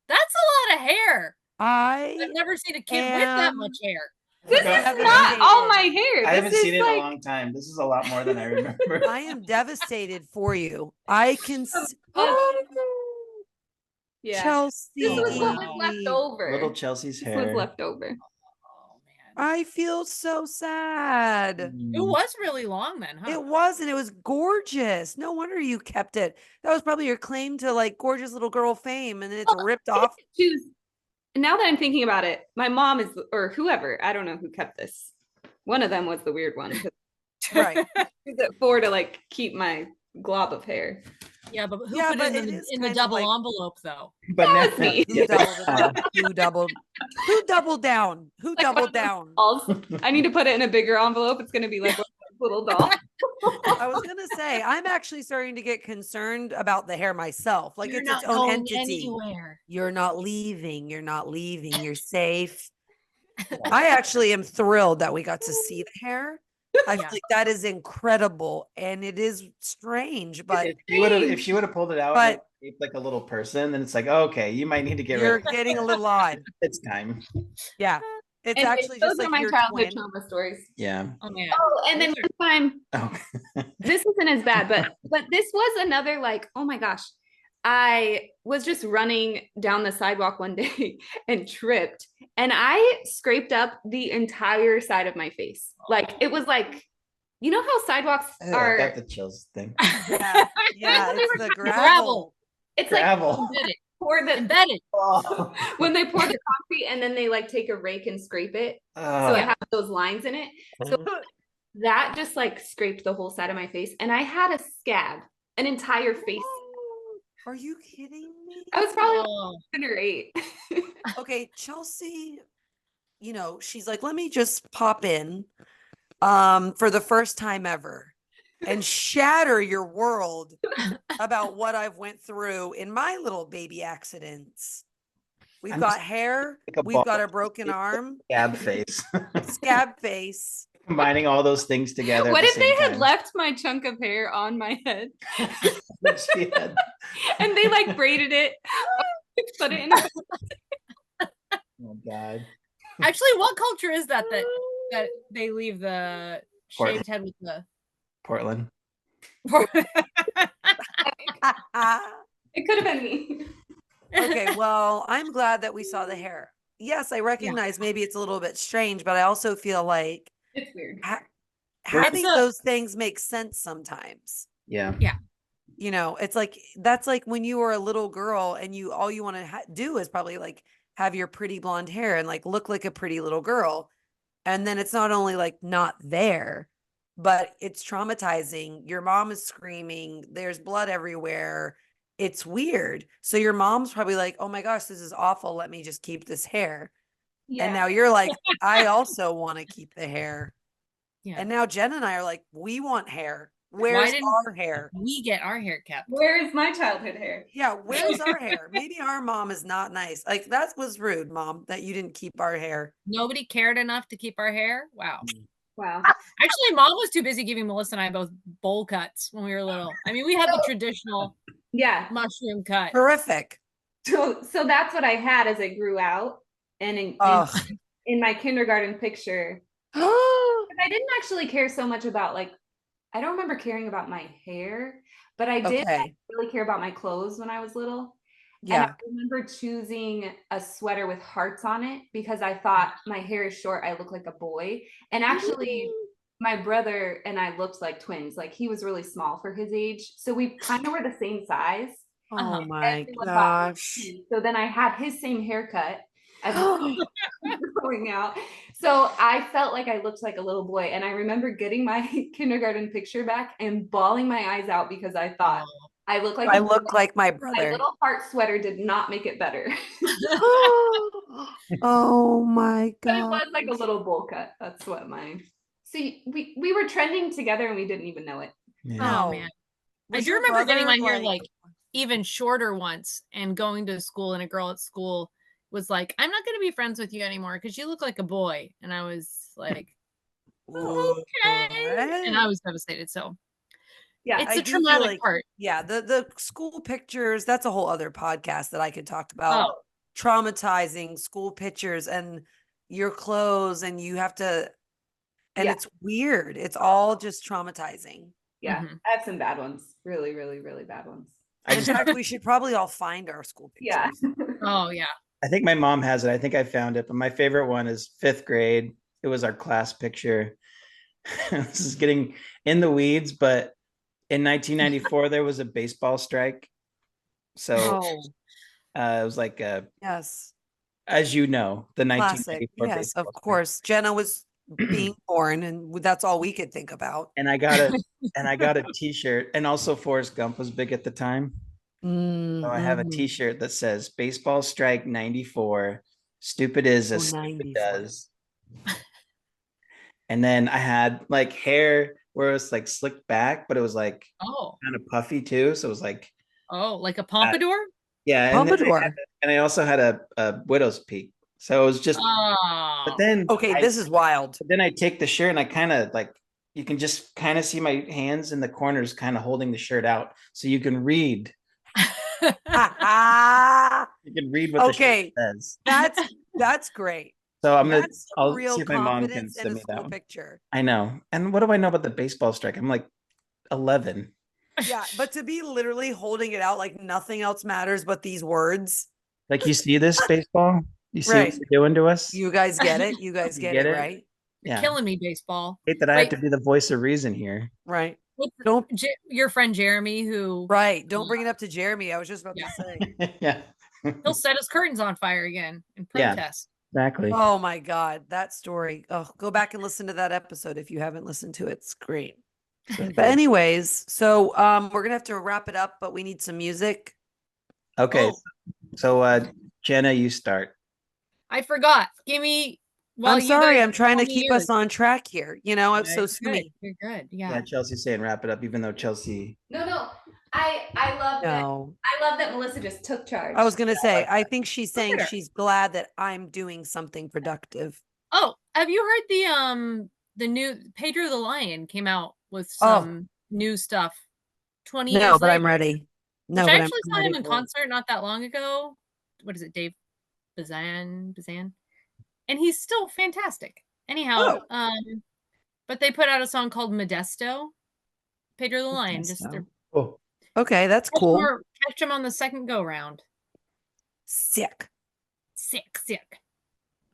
a lot of hair. I've I've never seen a kid with that much hair. This is not all my hair. I haven't This seen is it in like- a long time. This is a lot more than I remember. I am devastated for you. I can Yeah. Chelsea. This was what was left over. Little Chelsea's This hair. was left over. Oh man. I feel so sad. It was really long then, huh? It was, and it was gorgeous. No wonder you kept it. That was probably your claim to like gorgeous little girl fame, and then it's ripped off. Now that I'm thinking about it, my mom is, or whoever, I don't know who kept this. One of them was the weird one. Right. Use it for to like keep my glob of hair. Yeah, but who Yeah, put but it it in is the kind of double like- envelope though? But That was me. Who doubled it up? Who doubled down? Who doubled down? I need to put it in a bigger envelope. It's going to be like a little doll. I was gonna say, I'm actually starting to get concerned about the hair myself. Like You're it's not its own going entity. anywhere. You're not leaving. You're not leaving. You're safe. I actually am thrilled that we got to see the hair. I feel Yeah. like that is incredible, and it is strange, but if she would have pulled it out and But- shaped like a little person, then it's like, okay, you might need to get you're rid of it. getting a little odd. It's time. Yeah, it's And actually those just are like my your childhood twin. trauma stories. Yeah. Oh man. Oh, and then one time, Oh. this isn't as bad, but this was another like, oh my gosh. I was just running down the sidewalk one day and tripped, and I scraped up the entire side of my face. Like it was like, you know how sidewalks I are, got the chills thing. Yeah, Well, they it's were the gravel. gravel. it's Gravel. like pour the Embedded. when they pour the concrete and then they like take a rake and scrape it, so it has those lines in it. So that just like scraped the whole side of my face, and I had a scab, an entire face. Are you kidding me? I was probably Oh. 7 or 8. Okay, Chelsea, she's like, let me just pop in for the first time ever and shatter your world about what I've went through in my little baby accidents. We've I'm got just hair, like a we've got ball. a broken arm, Scab face. scab face. Combining all those things together. What at if the they same had time. left my chunk of hair on my head She had- and they like braided it, put it in a Oh God. Actually, what culture is that they leave the Portland. shaved head with the Portland. It could have been me. Okay, well, I'm glad that we saw the hair. Yes, I recognize maybe it's a little bit strange, but I also feel like It's weird. having It's a- those things make sense sometimes. Yeah. It's like that's like when you were a little girl and all you want to do is probably like have your pretty blonde hair and like look like a pretty little girl. And then it's not only like not there, but it's traumatizing. Your mom is screaming, there's blood everywhere. It's weird. So your mom's probably like, oh my gosh, this is awful. Let me just keep this hair. Yeah. And now you're like, I also want to keep the hair. Yeah. And now Jen and I are like, we want hair. Why Where's didn't our hair? we get our hair kept? Where is my childhood hair? Yeah, where's our hair? Maybe our mom is not nice. Like that was rude, Mom, that you didn't keep our hair. Nobody cared enough to keep our hair. Wow. Wow. Actually, Mom was too busy giving Melissa and I both bowl cuts when we were little. I mean, we had the traditional Yeah. mushroom cut. Horrific. So that's what I had as it grew out. And in my kindergarten picture, I didn't actually care so much about I don't remember caring about my hair, but I did really care about my clothes when I was little. Yeah. And I remember choosing a sweater with hearts on it because I thought my hair is short, I look like a boy. And actually, my brother and I looked like twins. Like he was really small for his age. So we kind of were the same size. Oh my Everyone thought we were gosh. twins. So then I had his same haircut as growing out. So I felt like I looked like a little boy. And I remember getting my kindergarten picture back and bawling my eyes out because I thought I look like I look like my my brother. little heart sweater did not make it better. Oh my But it god. was like a little bowl cut. That's what so we were trending together and we didn't even know it. Oh man. I Was do your remember getting my brother, hair like even shorter once and going to school, and a girl at school was like, I'm not going to be friends with you anymore because you look like a boy. And I was like, okay. And I was devastated. So Yeah, it's I a do feel traumatic like, part. yeah, the school pictures, that's a whole other podcast that I could talk about. Oh. Traumatizing school pictures and your clothes, and you have to, and it's weird. It's all just traumatizing. Yeah, Mhm. I have some bad ones. Really, really, really bad ones. In fact, we should probably all find our school pictures. Yeah. Oh yeah. I think my mom has it. I think I found it, but my favorite one is 5th grade. It was our class picture. This is getting in the weeds, but in 1994 there was a baseball strike. So it was like Yes. as you know, the Classic. 1994 Yes, baseball of strike. course. Jenna was being born, and that's all we could think about. And I got a t-shirt, and also Forrest Gump was big at the time. So I have a t-shirt that says baseball strike 94, stupid is as stupid 94. does. And then I had like hair where it was like slicked back, but it was like kind of puffy too. So it was like like a pompadour. Yeah, Pompadour. and I also had a widow's peak. So it was just. But then this is wild. Then I take the shirt and I kind of like, you can just kind of see my hands in the corners, kind of holding the shirt out, so you can read. You can read what the shirt says. That's great. So I'll real see if my mom can confidence in send a me that school one. picture. I know. And what do I know about the baseball strike? I'm like 11. Yeah, but to be literally holding it out like nothing else matters but these words. Like, you see this baseball? You see what you're doing to us? You guys get it? You guys get it, right? You're killing me, baseball. I hate that I have to be the voice of reason here. Right. Your friend Jeremy, who don't bring it up to Jeremy. I was just about to say. Yeah. He'll set his curtains on fire again in Yeah. protest. Exactly. Oh my God, that story. Oh, go back and listen to that episode if you haven't listened to it. It's great. So But good. anyways, so we're gonna have to wrap it up, but we need some music. Okay. Oh, So Jenna, you start. I forgot. Give me. While I'm you sorry, guys I'm trying to tell me keep yours. us on track here. You know, Right. so You're sue good. me. You're good. Yeah, Yeah. Chelsea's saying wrap it up, even though Chelsea. No. I love that. No. I love that Melissa just took charge. I was gonna say, like I think she's Look at saying her. she's glad that I'm doing something productive. Oh, have you heard the new Pedro the Lion came out with Oh. some new stuff 20 No, years but I'm later, ready. No, which I but actually I'm saw ready him in for it. concert not that long ago. What is it, Dave Bazan? And he's still fantastic. Anyhow, but they put out a song called Modesto. Pedro the Lion, just Modesto. Oh, Okay, that's cool. catch him on the second go round. Sick. Sick.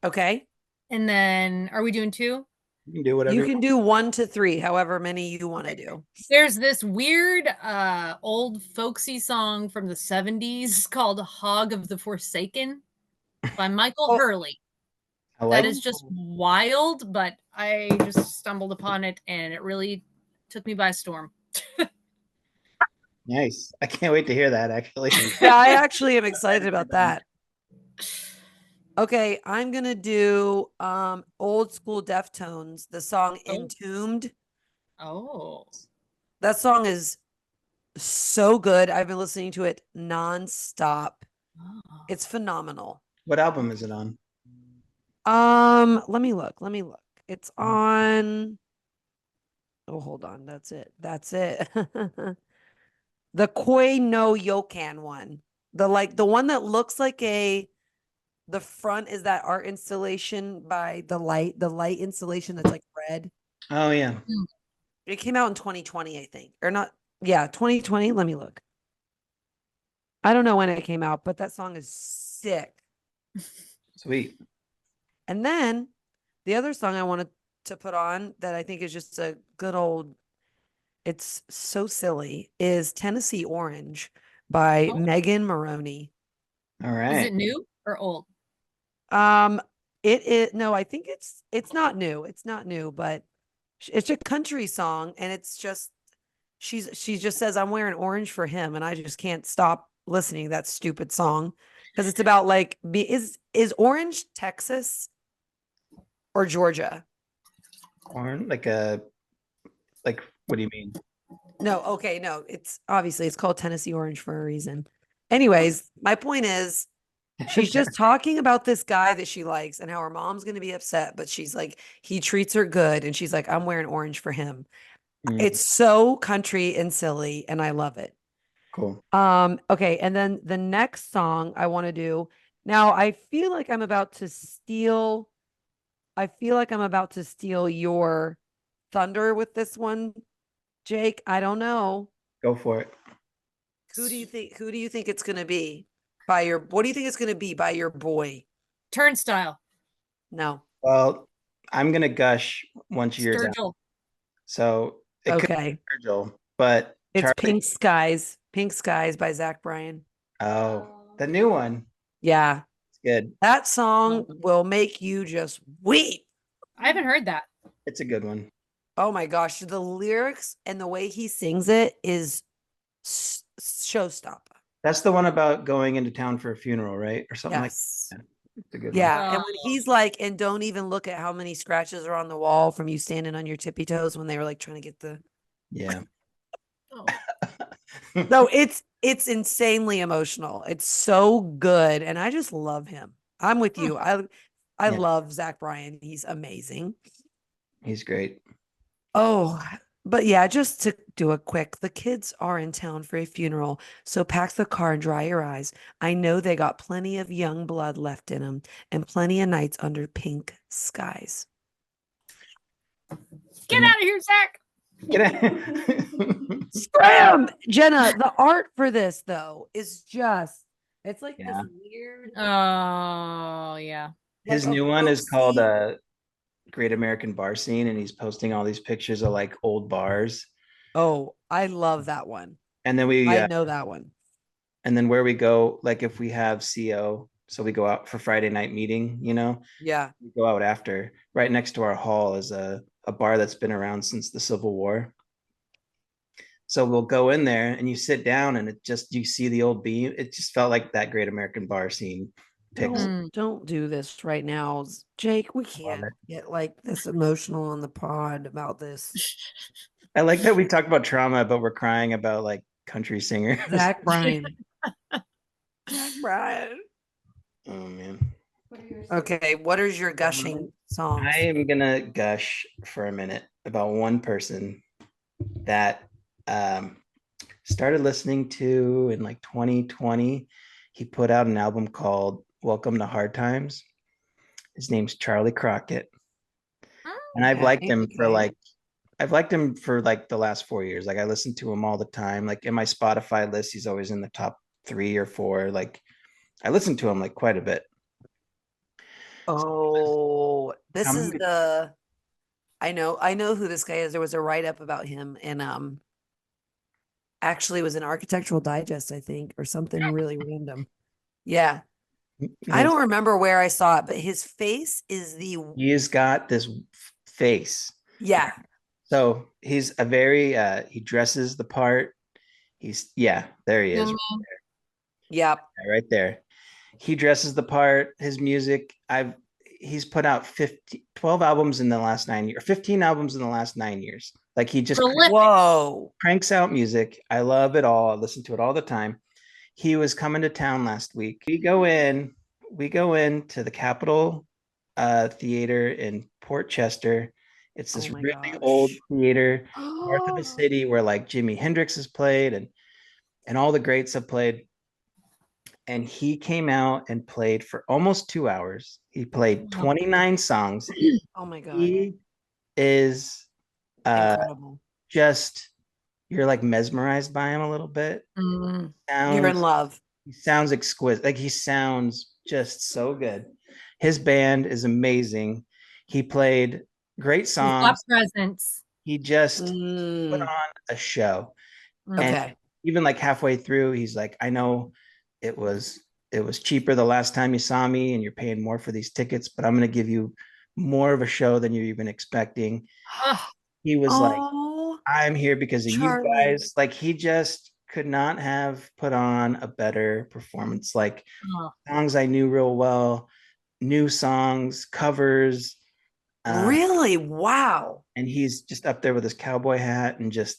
Okay. And then are we doing 2? you can do whatever. You can do 1 to 3, however many you want to do. There's this weird old folksy song from the 70s called Hog of the Forsaken by Michael Oh. Hurley. I That like. is just wild, but I just stumbled upon it and it really took me by storm. Nice. I can't wait to hear that. Actually. Yeah, I actually am excited about that. Okay, I'm gonna do old school Deftones, the song Oh. Entombed. Oh. That song is so good. I've been listening to it nonstop. It's phenomenal. What album is it on? Let me look. It's on. Oh, hold on. That's it. The Koi no Yokan one. The one that looks like the front is that art installation by the light installation that's like red. Oh yeah. It came out in 2020, I think. Or not. Yeah, 2020. Let me look. I don't know when it came out, but that song is sick. Sweet. And then the other song I wanted to put on that I think is just a good old, it's so silly, is Tennessee Orange by Oh. Megan Maroney. All right. Is it new or old? It is, no, I think it's not new. It's not new, but it's a country song and it's just, she just says, I'm wearing orange for him. And I just can't stop listening to that stupid song because it's about like, is Orange Texas or Georgia? Corn, like what do you mean? No, okay, no, it's obviously it's called Tennessee Orange for a reason. Anyways, my point is she's just talking about this guy that she likes and how her mom's going to be upset, but she's like, he treats her good. And she's like, I'm wearing orange for him. It's so country and silly and I love it. Cool. Okay. And then the next song I want to do now, I feel like I'm about to steal your thunder with this one, Jake. I don't know. Go for it. Who do you think it's going to be what do you think it's going to be by your boy? Turnstile. No. Well, I'm gonna gush once a year. Sturgill. So it could be Okay. Sturgill, but It's Charlie. Pink Skies. Pink Skies by Zach Bryan. Oh, the new one. Yeah. It's good. That song will make you just weep. I haven't heard that. It's a good one. Oh my gosh. The lyrics and the way he sings it is showstopper. That's the one about going into town for a funeral, right? Or something Yes. like that. It's a good Yeah. one. And when he's like, and don't even look at how many scratches are on the wall from you standing on your tippy toes when they were like trying to get the. Yeah. Oh. No, it's insanely emotional. It's so good. And I just love him. I'm with you. I Yeah. love Zach Bryan. He's amazing. He's great. Oh, but yeah, just to do a quick, the kids are in town for a funeral, so pack the car and dry your eyes. I know they got plenty of young blood left in them and plenty of nights under pink skies. Get out of here, Zach. Get out. Scram! Jenna, the art for this though is just, it's like Yeah. this weird. Oh, yeah. His like a new one is called folksy- Great American Bar Scene, and he's posting all these pictures of like old bars. Oh, I love that one. And then we I know that one. And then where we go, like if we have CO, so we go out for Friday night meeting, you know, Yeah. we go out after. Right next to our hall is a bar that's been around since the Civil War. So we'll go in there and you sit down and it just, you see the old beam. It just felt like that Great American Bar scene pics. Don't do this right now, Jake. We Love can't it. get like this emotional on the pod about this. I like that we talk about trauma, but we're crying about like country singers. Zach Bryan. Zach Bryan. Oh man. Okay, what is your gushing songs? I am gonna gush for a minute about one person that started listening to in like 2020. He put out an album called Welcome to Hard Times. His name's Charley Crockett. And I've liked him for like the last 4 years. Like I listen to him all the time. Like in my Spotify list, he's always in the top 3 or 4. Like I listen to him like quite a bit. Oh, this is Coming- the I know who this guy is. There was a write-up about him and actually it was an Architectural Digest, I think, or something really random. Yeah. I don't remember where I saw it, but his face is He's got this face. yeah. So he's a very he dresses the part. There he is. Yep. Right there. He dresses the part. His music, he's put out 12 albums in the last 9 years, 15 albums in the last 9 years. Like he just Whoa. cranks out music. I love it all. I listen to it all the time. He was coming to town last week. We go in to the Capitol Theater in Port Chester. It's this really old theater north of the city where like Jimi Hendrix has played and all the greats have played. And he came out and played for almost 2 hours. He played 29 songs. Oh my God. He is Incredible. just, you're like mesmerized by him a little bit. You're in love. He sounds exquisite. Like he sounds just so good. His band is amazing. He played great songs. Presents. He just put on a show. Okay. And even like halfway through, he's like, I know it was cheaper the last time you saw me and you're paying more for these tickets, but I'm going to give you more of a show than you're even expecting. He was like, I'm here because of you guys. Like he just could not have put on a better performance. Like songs I knew real well, new songs, covers. Really? Wow. And he's just up there with his cowboy hat and just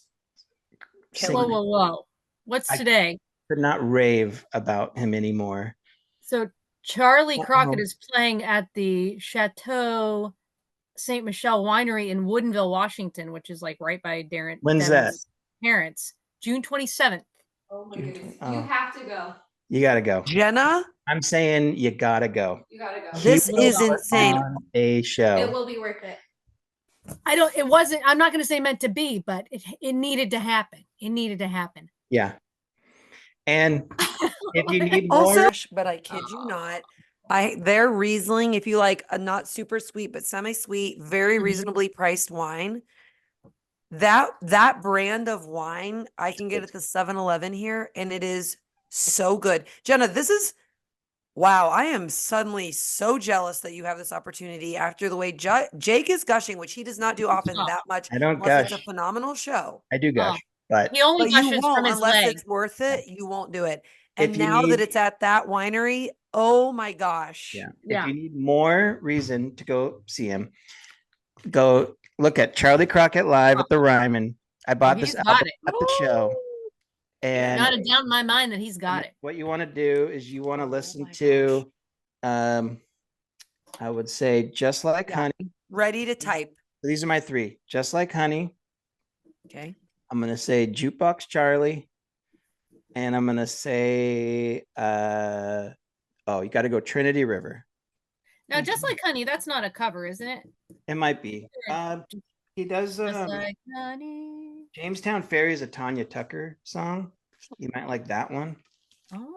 Whoa. What's today? Could not rave about him anymore. So Charley Crockett is playing at the Chateau St. Michelle Winery in Woodinville, Washington, which is like right by Devin's parents. June 27th. Oh my goodness. You have to go. You gotta go. Jenna? I'm saying you gotta go. You gotta go. This is insane. A show. It will be worth it. I'm not going to say meant to be, but it needed to happen. It needed to happen. Yeah. And if you need more, also, but I kid you not, their Riesling, if you like a not super sweet but semi-sweet, very reasonably priced wine, that brand of wine I can get at the 7-Eleven here, and it is so good. Jenna, wow, I am suddenly so jealous that you have this opportunity after the way Jake is gushing, which he does not do often that much. I don't gush. It's a gush. phenomenal show. I do gush, but he only gushes you won't from his unless leg. it's worth it. You won't do it. And now that it's at that winery, oh my gosh. Yeah. If you need more reason to go see him, go look at Charley Crockett live at the Ryman. I bought this album at the show. And not a doubt in my mind that he's got it. What you want to do is you want to listen to I would say Just Like Honey. Ready to type. These are my 3. Just Like Honey. Okay. I'm gonna say Jukebox Charlie. And I'm gonna say you got to go Trinity River. Now, Just Like Honey, that's not a cover, isn't it? It might be. He does Like Honey. Jamestown Ferry is a Tanya Tucker song. You might like that one.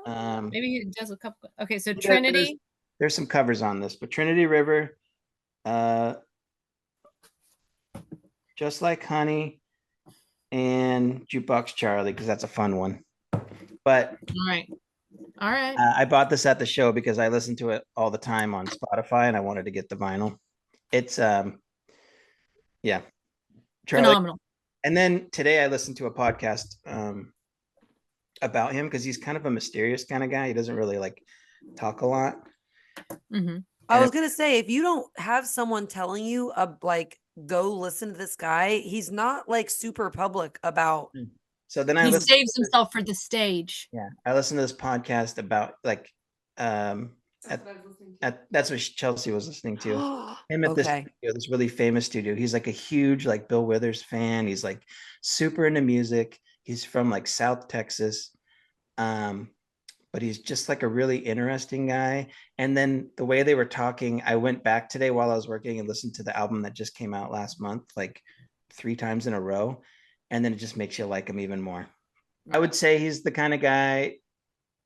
Maybe he does a couple. Okay, so Trinity. There's some covers on this, but Trinity River, Just Like Honey, and Jukebox Charlie, because that's a fun one. But All right. All right. I bought this at the show because I listen to it all the time on Spotify, and I wanted to get the vinyl. It's yeah, Charlie. Phenomenal. And then today I listened to a podcast about him because he's kind of a mysterious kind of guy. He doesn't really like talk a lot. Hmm. I was gonna say, if you don't have someone telling you like go listen to this guy, he's not like super public about. So then I He listened saves to this- himself for the stage. Yeah, I listened to this podcast about like that's what Chelsea was listening to. Him at this Okay. studio, this really famous studio. He's like a huge like Bill Withers fan. He's like super into music. He's from like South Texas. But he's just like a really interesting guy. And then the way they were talking, I went back today while I was working and listened to the album that just came out last month, like 3 times in a row. And then it just makes you like him even more. I would say he's the kind of guy.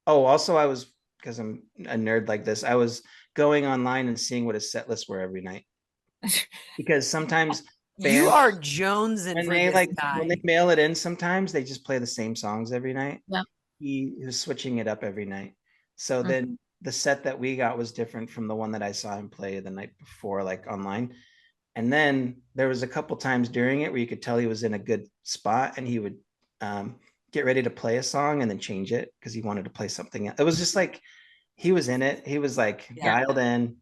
Oh, also I was, because I'm a nerd like this, I was going online and seeing what his set lists were every night. Because sometimes You bands, are jonesing when for they this like guy. when they mail it in, sometimes they just play the same songs every night. Yeah. He was switching it up every night. So then the set that we got was different from the one that I saw him play the night before, like online. And then there was a couple times during it where you could tell he was in a good spot, and he would get ready to play a song and then change it because he wanted to play something else. It was just like he was in it. He was like dialed in.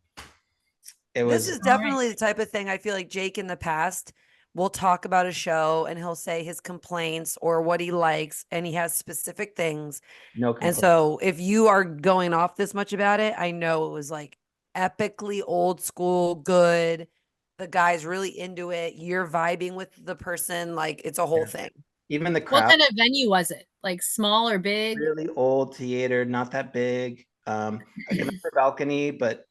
It was This is definitely the type of thing I feel like Jake in the past will talk about a show and he'll say his complaints or what he likes, and he has specific things. no And complaint. so if you are going off this much about it, I know it was like epically old school, good. The guy's really into it. You're vibing with the person. Like it's a whole thing. Even the What crowd, kind of venue was it? Like small or big? really old theater, not that big. Like an upper balcony, but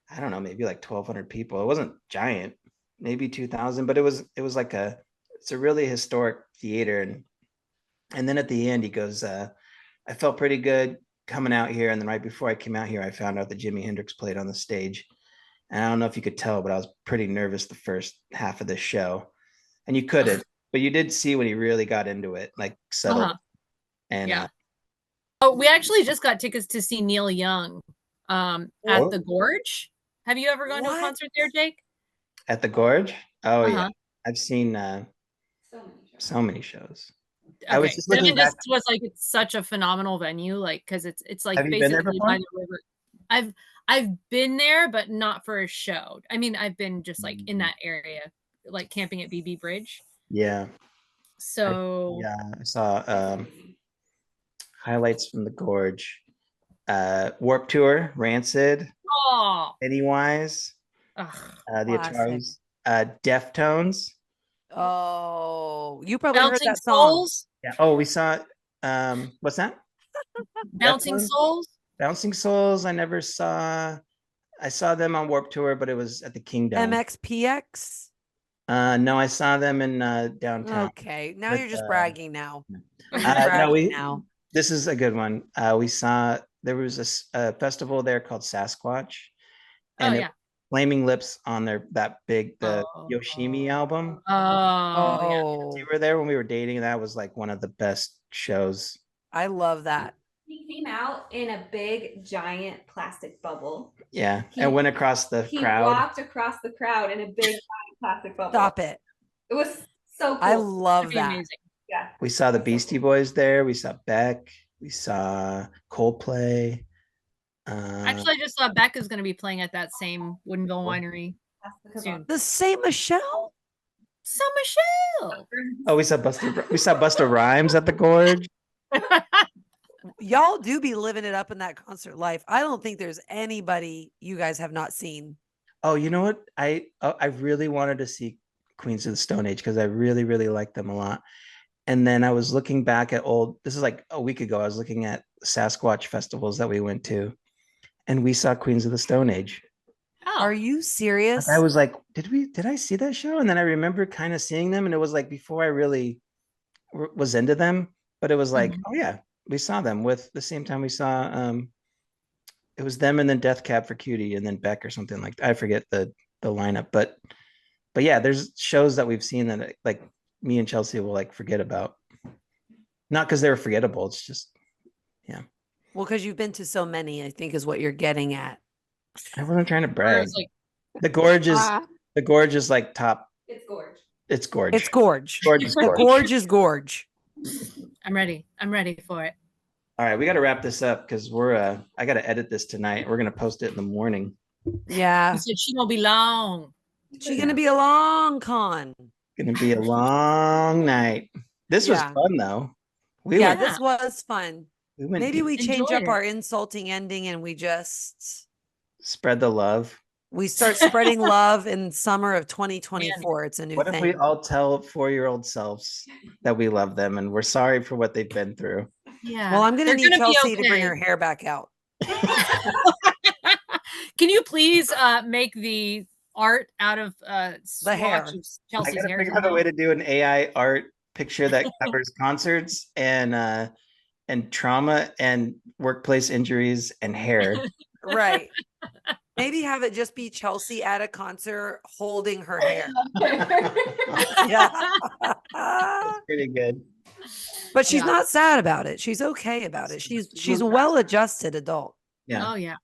I don't know, maybe like 1,200 people. It wasn't giant, maybe 2,000, but it was like it's a really historic theater. And then at the end he goes, I felt pretty good coming out here. And then right before I came out here, I found out that Jimi Hendrix played on the stage. And I don't know if you could tell, but I was pretty nervous the first half of the show. And you couldn't, but you did see when he really got into it, like settled. Uh-huh. And Yeah. Oh, we actually just got tickets to see Neil Young at Oh. the Gorge. Have you ever gone to a What? concert there, Jake? at the Gorge. Oh yeah, Uh-huh. I've seen so many shows. I was Okay. just I looking mean, this back. was like it's such a phenomenal venue, like because it's like Have you been there basically by before? the river. I've been there, but not for a show. I mean, I've been just like in that area, like camping at BB Bridge. Yeah, So yeah. I saw highlights from the Gorge. Warp Tour, Rancid, oh, Pennywise, ugh. the Classic. Ataris, Deftones. Oh, you probably heard Bouncing that song. Souls, Yeah. Oh, we saw what's that? Bouncing Deftones? Souls. Bouncing Souls. I never saw. I saw them on Warp Tour, but it was at the Kingdom. MXPX. No, I saw them in downtown. Okay, now But, you're just bragging now. You're no, bragging now. this is a good one. We saw there was a festival there called Sasquatch, and Oh it yeah. Flaming Lips on the Oh. Yoshimi album. Oh yeah. Oh, We were there when we were dating. That was like one of the best shows. I love that. He came out in a big, giant plastic bubble. Yeah, He- and went across the He crowd. walked across the crowd in a big, giant plastic bubble. Stop it. It was so cool. I love That'd be that. amazing. Yeah. We saw the Beastie Boys there. We saw Beck. We saw Coldplay. Actually, I just saw Becca's going to be playing at that same Woodinville Winery Plastic soon. The same Michelle. So Michelle. Oh, we saw Busta Rhymes at the Gorge. Y'all do be living it up in that concert life. I don't think there's anybody you guys have not seen. Oh, you know what? I really wanted to see Queens of the Stone Age because I really, really liked them a lot. And then I was looking back at this is like a week ago, I was looking at Sasquatch festivals that we went to, and we saw Queens of the Stone Age. Oh, Are you serious? I was like, did I see that show? And then I remember kind of seeing them, and it was like before I really was into them, but it was like, oh yeah, we saw them with the same time we saw it was them and then Death Cab for Cutie and then Beck or something like that. I forget the lineup, but yeah, there's shows that we've seen that like me and Chelsea will like forget about. Not because they were forgettable, it's just Well, because you've been to so many, I think is what you're getting at. I wasn't trying to Or brag. it's like, The gorge is like top. It's gorge. It's gorge. It's gorge. Gorge is The gorge. gorge is gorge. I'm ready. I'm ready for it. All right, we got to wrap this up because I got to edit this tonight. We're gonna post it in the morning. Yeah. He said she won't be long. She's gonna be a long con. Gonna be a long night. This was Yeah. fun though. Yeah, went, this was fun. we went Maybe deep. we change Enjoyed up it. our insulting ending and we just Spread the love. we start spreading love in summer of 2024. It's a new What if thing. we all tell 4-year-old selves that we love them and we're sorry for what they've been through? Yeah. Well, I'm gonna They're need be Chelsea to bring okay. her hair back out. Can you please make the art out of hair. swatch of I Chelsea's gotta hair? figure out a way to do an AI art picture that covers concerts and trauma and workplace injuries and hair. Right. Maybe have it just be Chelsea at a concert holding her hair. Yeah. Pretty good. But she's Yeah. not sad about it. She's okay about it. She's a well-adjusted adult. Yeah. Oh yeah.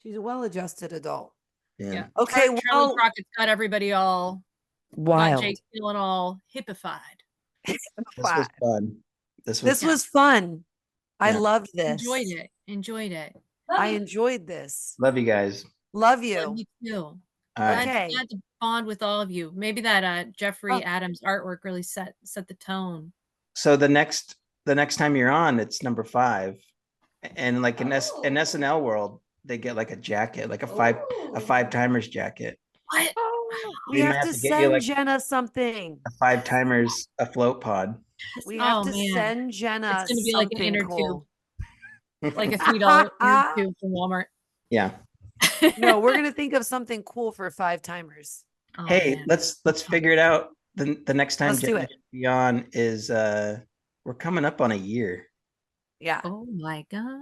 She's a well-adjusted adult. Yeah. Okay, Charley well, Crockett's got everybody all got wild. Jake feeling all hippified. This was fun. This was This was fun. I Yeah. loved this. Enjoyed it. I enjoyed this. love you guys. Love Love you. you too. All right. Okay. Glad to bond with all of you. Maybe that Jeffrey Oh. Adams artwork really set the tone. So the next time you're on, it's number 5. And like in SNL world, they get like a jacket, like a 5-timers jacket. What? We might have to have to get you, send like, Jenna something. A 5-timers a float pod. We have Oh, to man. send Jenna It's gonna be like an something inner cool. Like a $3 inner tube from Walmart. Yeah. No, we're gonna think of something cool for 5-timers. Oh, Hey, man. let's figure it out. The next time Let's do Jenna it. should be on is we're coming up on a year. Yeah. Oh my gosh.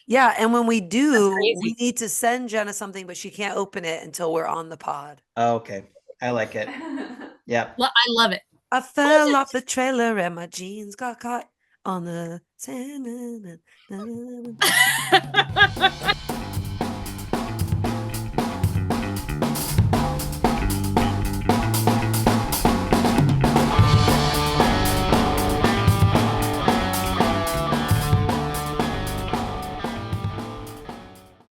Yeah. And when we do, crazy. we need to send Jenna something, but she can't open it until we're on the pod. Oh, okay. I like it. Yeah. I love it. I fell off the trailer and my jeans got caught on the sand.